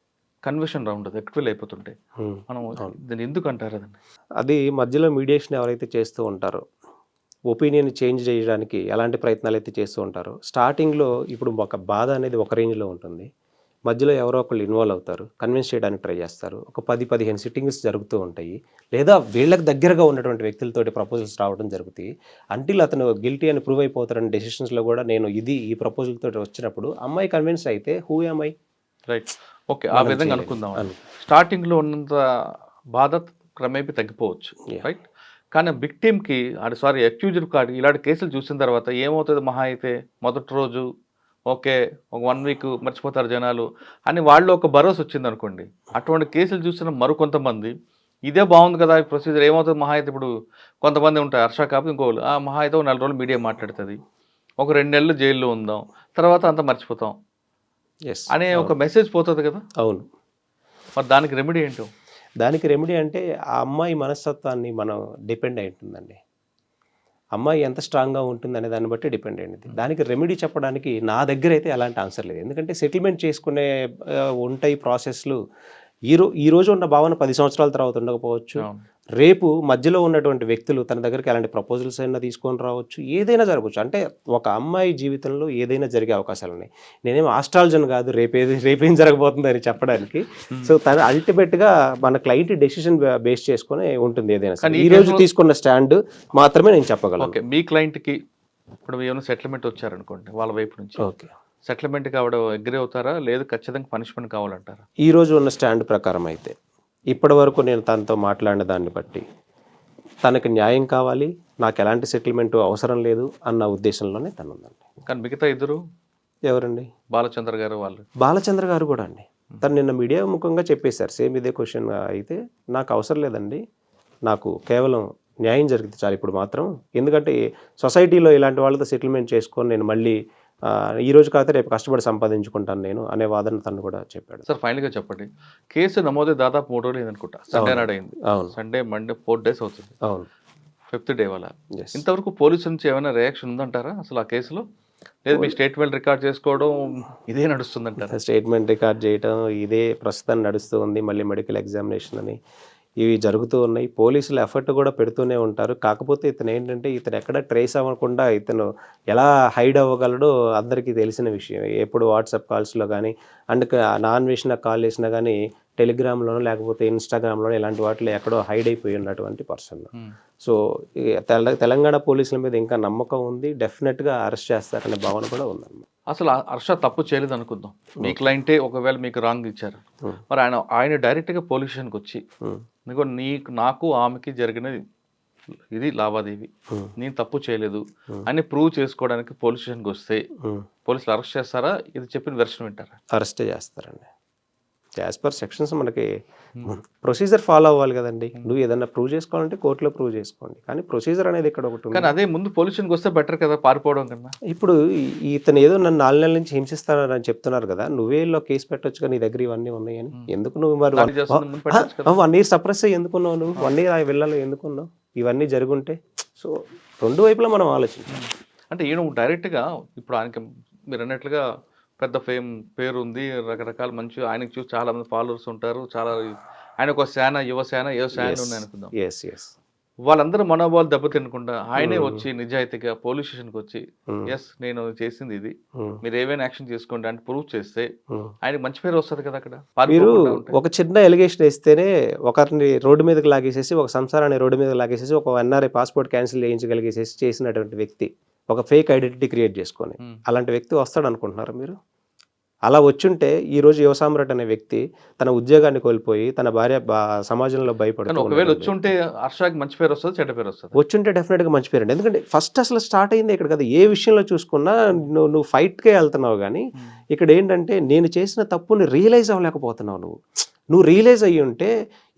కన్వర్షన్ రౌండ్ అది ఎక్విల్ అయిపోతుంటాయి. హ్మ్. మనం దీన్ని ఎందుకు అంటారు అదండి? అది మధ్యలో మీడియేషన్ ఎవరైతే చేస్తూ ఉంటారో, ఒపీనియన్ చేంజ్ చేయడానికి ఎలాంటి ప్రయత్నాలైతే చేస్తూ ఉంటారో, స్టార్టింగ్‌లో ఇప్పుడు ఒక బాధ అనేది ఒక రేంజ్‌లో ఉంటుంది. మధ్యలో ఎవరో ఒకళ్ళు ఇన్వాల్వ్ అవుతారు. కన్విన్స్ చేయడానికి ట్రై చేస్తారు. ఒక 10, 15 సిట్టింగ్స్ జరుగుతూ ఉంటాయి. లేదా వీళ్ళకి దగ్గరగా ఉన్నటువంటి వ్యక్తులతోటి ప్రపోజల్స్ రావడం జరుగుతాయి. అంటిల్ అతను గిల్టీ అని ప్రూవ్ అయిపోతారని డెసిషన్స్‌లో కూడా నేను ఈ ప్రపోజల్ తోటి వచ్చినప్పుడు అమ్మాయి కన్విన్స్ అయితే who am I? Right. Okay. ఆ మనం విధంగా చేయలేం. అనుకుందాం. స్టార్టింగ్లో ఉన్నంత బాధ క్రమేపీ తగ్గిపోవచ్చు. Yeah. రైట్. కానీ విక్టిమ్కి అక్యూజ్డ్ కాదు ఇలాంటి కేసులు చూసిన తర్వాత ఏమవుతుంది మహా అయితే మొదటి రోజు ఓకే ఒక 1 వీక్ మర్చిపోతారు జనాలు అని వాళ్ళు ఒక భరోసా వచ్చింది అనుకోండి. అటువంటి కేసులు చూసిన మరికొంతమంది ఇదే బాగుంది కదా ఈ ప్రొసీజర్ ఏమవుతుంది మహా అయితే ఇప్పుడు కొంతమంది ఉంటారు హర్ష కాపు ఇంకోళ్ళు మహా అయితే ఒక 4 రోజులు మీడియా మాట్లాడుతుంది, ఒక 2 నెలలు జైల్లో ఉందాం, తర్వాత అంతా మర్చిపోతాం యెస్. అనే ఒక మెసేజ్ పోతుంది కదా. అవును. మరి దానికి రెమెడీ ఏంటో? దానికి రెమెడీ అంటే ఆ అమ్మాయి మనస్తత్వాన్ని మనం డిపెండ్ అయి ఉంటుందండి. అమ్మాయి ఎంత స్ట్రాంగ్‌గా ఉంటుందనే దాన్ని బట్టి డిపెండ్ అయ్యింది. దానికి రెమెడీ చెప్పడానికి నా దగ్గరైతే ఎలాంటి ఆన్సర్ లేదు. ఎందుకంటే సెటిల్మెంట్ చేసుకునే ఉంటాయి ప్రాసెస్‌లు. ఈ రోజు ఉన్న భావన 10 సంవత్సరాల తర్వాత ఉండకపోవచ్చు. రేపు మధ్యలో ఉన్నటువంటి వ్యక్తులు తన దగ్గరికి ఎలాంటి ప్రపోజల్స్ అయినా తీసుకొని రావచ్చు. ఏదైనా జరగవచ్చు. అంటే ఒక అమ్మాయి జీవితంలో ఏదైనా జరిగే అవకాశాలున్నాయి. నేనేం ఆస్ట్రాలజన్ కాదు రేపేం జరగబోతుందని చెప్పడానికి. సో తను అల్టిమేట్‌గా మన క్లయింట్ డెసిషన్ బేస్ చేసుకొని ఉంటుంది ఏదైనా సరే. ఈ రోజు తీసుకున్న స్టాండ్ మాత్రమే నేను చెప్పగలను. ఓకే. మీ క్లయింట్‌కి ఇప్పుడు ఏమైనా సెటిల్మెంట్ వచ్చారనుకోండి వాళ్ళ వైపు నుంచి. ఓకే. సెటిల్మెంట్‌కి ఆవిడ అగ్రీ అవుతారా? లేదు ఖచ్చితంగా పనిష్మెంట్ కావాలంటారా? ఈ రోజు ఉన్న స్టాండ్ ప్రకారం అయితే ఇప్పటివరకు నేను తనతో మాట్లాడిన దాన్ని బట్టి తనకి న్యాయం కావాలి, నాకు ఎలాంటి సెటిల్మెంట్ అవసరం లేదు అన్న ఉద్దేశంలోనే తను ఉందండి. కానీ మిగతా ఇద్దరు ఎవరండి? బాలచంద్ర గారు వాళ్ళు. బాలచంద్ర గారు కూడా అండి. తను నిన్న మీడియా ముఖంగా చెప్పేశారు. సేమ్ ఇదే క్వశ్చన్ అయితే నాకు అవసరం లేదండి, నాకు కేవలం న్యాయం జరిగితే చాలు ఇప్పుడు మాత్రం. ఎందుకంటే సొసైటీలో ఇలాంటి వాళ్ళతో సెటిల్మెంట్ చేసుకొని నేను మళ్ళీ ఈ రోజు కాకపోతే రేపు కష్టపడి సంపాదించుకుంటాను నేను అనే వాదన తను కూడా చెప్పాడు. సార్ ఫైనల్గా చెప్పండి, కేసు నమోదు దాదాపు 3 రోజులు అయింది అనుకుంటా. సండే నాడు అయింది. అవును. సండే మండే 4 days అవుతుంది. అవును. 5th డే వాళ్ళ. Yes. ఇంతవరకు పోలీసు నుంచి ఏమైనా రియాక్షన్ ఉందంటారా అసలు ఆ కేసులో? లేదు మీ స్టేట్మెంట్ రికార్డ్ చేసుకోవడం ఇదే నడుస్తుందంటారా? స్టేట్మెంట్ రికార్డ్ చేయటం ఇదే ప్రస్తుతం నడుస్తూ ఉంది. మళ్ళీ మెడికల్ ఎగ్జామినేషన్ అని ఇవి జరుగుతూ ఉన్నాయి. పోలీసులు ఎఫర్ట్ కూడా పెడుతూనే ఉంటారు. కాకపోతే ఇతను ఎక్కడ ట్రేస్ అవ్వకుండా ఇతను ఎలా హైడ్ అవ్వగలడో అందరికీ తెలిసిన విషయం. ఎప్పుడు వాట్సాప్ కాల్స్లో కానీ అండ్ నాన్ వేసిన కాల్ చేసినా కానీ టెలిగ్రామ్లోనో లేకపోతే ఇన్స్టాగ్రామ్లోనో ఇలాంటి వాటిలో ఎక్కడో హైడ్ అయిపోయి ఉన్నటువంటి పర్సన్. సో తెలంగాణ పోలీసుల మీద ఇంకా నమ్మకం ఉంది. డెఫినెట్గా అరెస్ట్ చేస్తారనే భావన కూడా ఉందన్నమాట. అసలు హర్ష తప్పు చేయలేదు అనుకుందాం. మీ క్లయింటే ఒకవేళ మీకు రాంగ్ ఇచ్చారు, మరి ఆయన డైరెక్ట్గా పోలీస్ స్టేషన్కి వచ్చి నాకు ఆమెకి జరిగిన ఇది లావాదేవీ, నేను తప్పు చేయలేదు అని ప్రూవ్ చేసుకోవడానికి పోలీస్ స్టేషన్కి వస్తే పోలీసులు అరెస్ట్ చేస్తారా? ఇది చెప్పిన వెర్షన్ వింటారా? అరెస్టే చేస్తారండి. యాజ్ పర్ సెక్షన్స్ మనకి ప్రొసీజర్ ఫాలో అవ్వాలి కదండి. నువ్వు ఏదన్నా ప్రూవ్ చేసుకోవాలంటే కోర్టులో ప్రూవ్ చేసుకోండి, కానీ ప్రొసీజర్ అనేది ఇక్కడ ఒకటి ఉంది. కానీ అదే ముందు పోలీస్ స్టేషన్కి వస్తే బెటర్ కదా పారిపోవడం కన్నా. ఇప్పుడు ఇతను ఏదో నన్ను 4 నెలల నుంచి హింసిస్తానని చెప్తున్నారు కదా, నువ్వేలో కేసు పెట్టొచ్చుగా, నీ దగ్గర ఇవన్నీ ఉన్నాయని. ఎందుకు నువ్వు మరి 1 year సప్రెస్ అయ్యి ఎందుకున్నావు? నువ్వు 1 year వెళ్ళాలి ఎందుకున్నావు? ఇవన్నీ జరుగుంటే. సో 2 వైపులా మనం ఆలోచించాలి. అంటే ఈయన డైరెక్ట్గా ఇప్పుడు ఆయనకి మీరు అన్నట్లుగా పెద్ద పేరు ఉంది, రకరకాల మంచి ఆయనకు చూసి చాలా మంది ఫాలోవర్స్ ఉంటారు, చాలా ఆయన ఒక సేన యువ సేన ఉన్నాయి అనుకుందాం. వాళ్ళందరూ మనోభావాలు దెబ్బతినకుండా ఆయనే వచ్చి నిజాయితీగా పోలీస్ స్టేషన్కి వచ్చి ఎస్ నేను చేసింది ఇది, మీరు ఏవైనా యాక్షన్ చేసుకోండి అంటే ప్రూవ్ చేస్తే ఆయనకు మంచి పేరు వస్తుంది కదా. అక్కడ మీరు ఒక చిన్న ఎలిగేషన్ వేస్తేనే ఒకరిని రోడ్డు మీదకి లాగేసేసి, ఒక సంసారాన్ని రోడ్డు మీద లాగేసేసి, ఒక NRI పాస్పోర్ట్ క్యాన్సిల్ చేయించగలిగేసేసి చేసినటువంటి వ్యక్తి ఒక ఫేక్ ఐడెంటిటీ క్రియేట్ చేసుకొని అలాంటి వ్యక్తి వస్తాడు అనుకుంటున్నారా మీరు? అలా వచ్చుంటే ఈరోజు యువ సామ్రాట్ అనే వ్యక్తి తన ఉద్యోగాన్ని కోల్పోయి తన భార్య సమాజంలో భయపడుతుంది. ఒకవేళ వచ్చుంటే హర్షకి మంచి పేరు వస్తుంది, చెడ్డ పేరు వస్తుంది. వచ్చుంటే డెఫినెట్గా మంచి పేరు అండి. ఎందుకంటే ఫస్ట్ అసలు స్టార్ట్ అయింది ఇక్కడ కదా. ఏ విషయంలో చూసుకున్నా నువ్వు ఫైట్కే వెళ్తున్నావు, కానీ ఇక్కడ ఏంటంటే నేను చేసిన తప్పుని రియలైజ్ అవ్వలేకపోతున్నావు. నువ్వు రియలైజ్ అయ్యి ఉంటే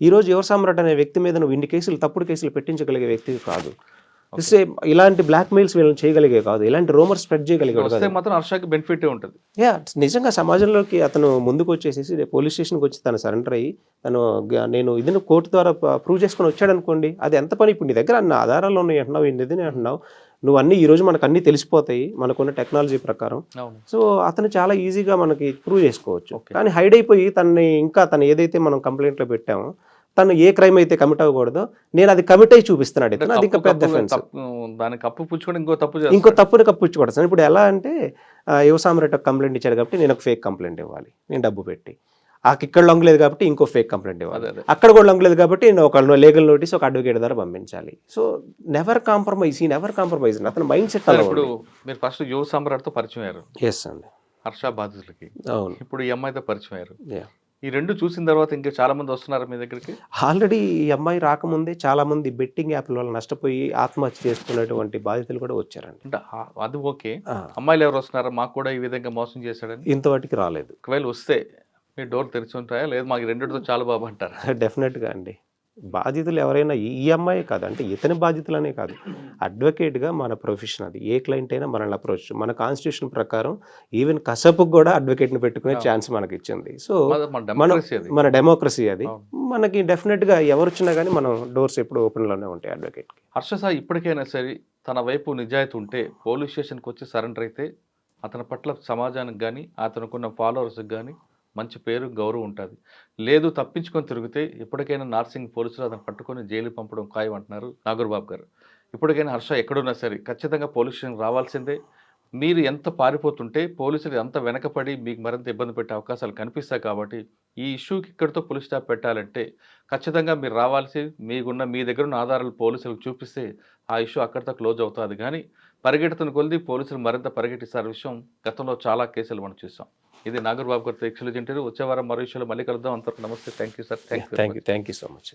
ఈరోజు యువ సామ్రాట్ అనే వ్యక్తి మీద నువ్వు ఇన్ని కేసులు తప్పుడు కేసులు పెట్టించగలిగే వ్యక్తి కాదు. ఇలాంటి బ్లాక్ మెయిల్స్ వీళ్ళని చేయగలిగే కాదు, ఇలాంటి రూమర్ స్ప్రెడ్ చేయగలిగే మాత్రం హర్షకి బెనిఫిట్ ఉంటుంది. నిజంగా సమాజంలోకి అతను ముందుకు వచ్చేసేసి పోలీస్ స్టేషన్కి వచ్చి తను సరెండర్ అయ్యి నేను ఇది కోర్టు ద్వారా ప్రూవ్ చేసుకొని వచ్చాడు అనుకోండి, అది ఎంత పని. ఇప్పుడు నీ దగ్గర అన్న ఆధారాలు ఉన్నాయి అంటున్నావు, ఇన్ని అంటున్నావు, నువ్వు అన్ని ఈ రోజు మనకు అన్ని తెలిసిపోతాయి మనకున్న టెక్నాలజీ ప్రకారం. సో అతను చాలా ఈజీగా మనకి ప్రూవ్ చేసుకోవచ్చు. కానీ హైడ్ అయిపోయి తను ఏదైతే మనం కంప్లైంట్లో పెట్టామో తను ఏ క్రైమ్ అయితే కమిట్ అవ్వకూడదో నేను అది కమిట్ అయ్యి చూపిస్తున్నాడు. అది ఇంకా పెద్ద అఫెన్స్. ఇంకో తప్పుని కప్పించుకోవడం. ఇప్పుడు ఎలా అంటే యువ సామ్రాట్ కంప్లైంట్ ఇచ్చాడు కాబట్టి నేను ఒక ఫేక్ కంప్లైంట్ ఇవ్వాలి, నేను డబ్బు పెట్టి. ఇక్కడ లొంగలేదు కాబట్టి ఇంకో ఫేక్ కంప్లైంట్ ఇవ్వాలి, అక్కడ కూడా లొంగలేదు కాబట్టి నేను ఒక లీగల్ నోటీస్ ఒక అడ్వకేట్ ద్వారా పంపించాలి. సో నెవర్ కాంప్రమైజ్ అతను మైండ్ సెట్. ఇప్పుడు మీరు ఫస్ట్ యువ సామ్రాట్తో పరిచయం అయ్యారు. ఎస్ అండి. హర్ష బాధితులకి. అవును. ఇప్పుడు ఈ అమ్మాయితో పరిచయం అయ్యారు. ఈ రెండు చూసిన తర్వాత ఇంకా చాలా మంది వస్తున్నారు మీ దగ్గరికి. ఆల్రెడీ ఈ అమ్మాయి రాకముందే చాలా మంది బెట్టింగ్ యాప్ల వల్ల నష్టపోయి ఆత్మహత్య చేసుకున్నటువంటి బాధితులు కూడా వచ్చారండి. అంటే అది ఓకే, అమ్మాయిలు ఎవరు వస్తున్నారా మాకు కూడా ఈ విధంగా మోసం చేశాడని? ఇంతవాటికి రాలేదు. ఒకవేళ వస్తే మీ డోర్ తెరిచి ఉంటాయా, లేదు మాకు రెండిటితో చాలా బాబు అంటారా? డెఫినెట్గా అండి. బాధితులు ఎవరైనా ఈ అమ్మాయి కాదు, అంటే ఇతని బాధితులనే కాదు, అడ్వకేట్గా మన ప్రొఫెషన్ అది. ఏ క్లయింట్ అయినా మనల్ని అప్రోచ్, మన కాన్స్టిట్యూషన్ ప్రకారం ఈవెన్ కసపుకు కూడా అడ్వకేట్ని పెట్టుకునే ఛాన్స్ మనకి ఇచ్చింది. సో మన డెమోక్రసీ అది. మనకి డెఫినెట్గా ఎవరు వచ్చినా కానీ మనం డోర్స్ ఎప్పుడు ఓపెన్లోనే ఉంటాయి అడ్వకేట్కి. హర్ష సార్ ఇప్పటికైనా సరే తన వైపు నిజాయితీ ఉంటే పోలీస్ స్టేషన్కి వచ్చి సరెండర్ అయితే అతని పట్ల సమాజానికి కానీ అతనుకున్న ఫాలోవర్స్కి కానీ మంచి పేరు గౌరవం ఉంటుంది. లేదు తప్పించుకొని తిరిగితే ఇప్పటికైనా నార్సింగ్ పోలీసులు అతను పట్టుకొని జైలు పంపడం ఖాయం అంటున్నారు నాగూర్బాబు గారు. ఇప్పటికైనా హర్ష ఎక్కడున్నా సరే ఖచ్చితంగా పోలీస్ స్టేషన్ రావాల్సిందే. మీరు ఎంత పారిపోతుంటే పోలీసులు ఎంత వెనకపడి మీకు మరింత ఇబ్బంది పెట్టే అవకాశాలు కనిపిస్తాయి. కాబట్టి ఈ ఇష్యూకి ఇక్కడితో పోలీస్ స్టాప్ పెట్టాలంటే ఖచ్చితంగా మీరు రావాల్సి, మీ దగ్గర ఉన్న ఆధారాలు పోలీసులకు చూపిస్తే ఆ ఇష్యూ అక్కడితో క్లోజ్ అవుతుంది. కానీ పరిగెడుతున్న కొలిది పోలీసులు మరింత పరిగెట్టిస్తారు విషయం గతంలో చాలా కేసులు మనం చూసాం. ఇది నాగూర్బాబు గారితో ఎక్స్క్లూజివ్ ఇంటర్వ్యూ. వచ్చే వారం మరో విషయంలో మళ్ళీ కలుద్దాం. అంతవరకు నమస్తే. Thank you sir. Thank you so much.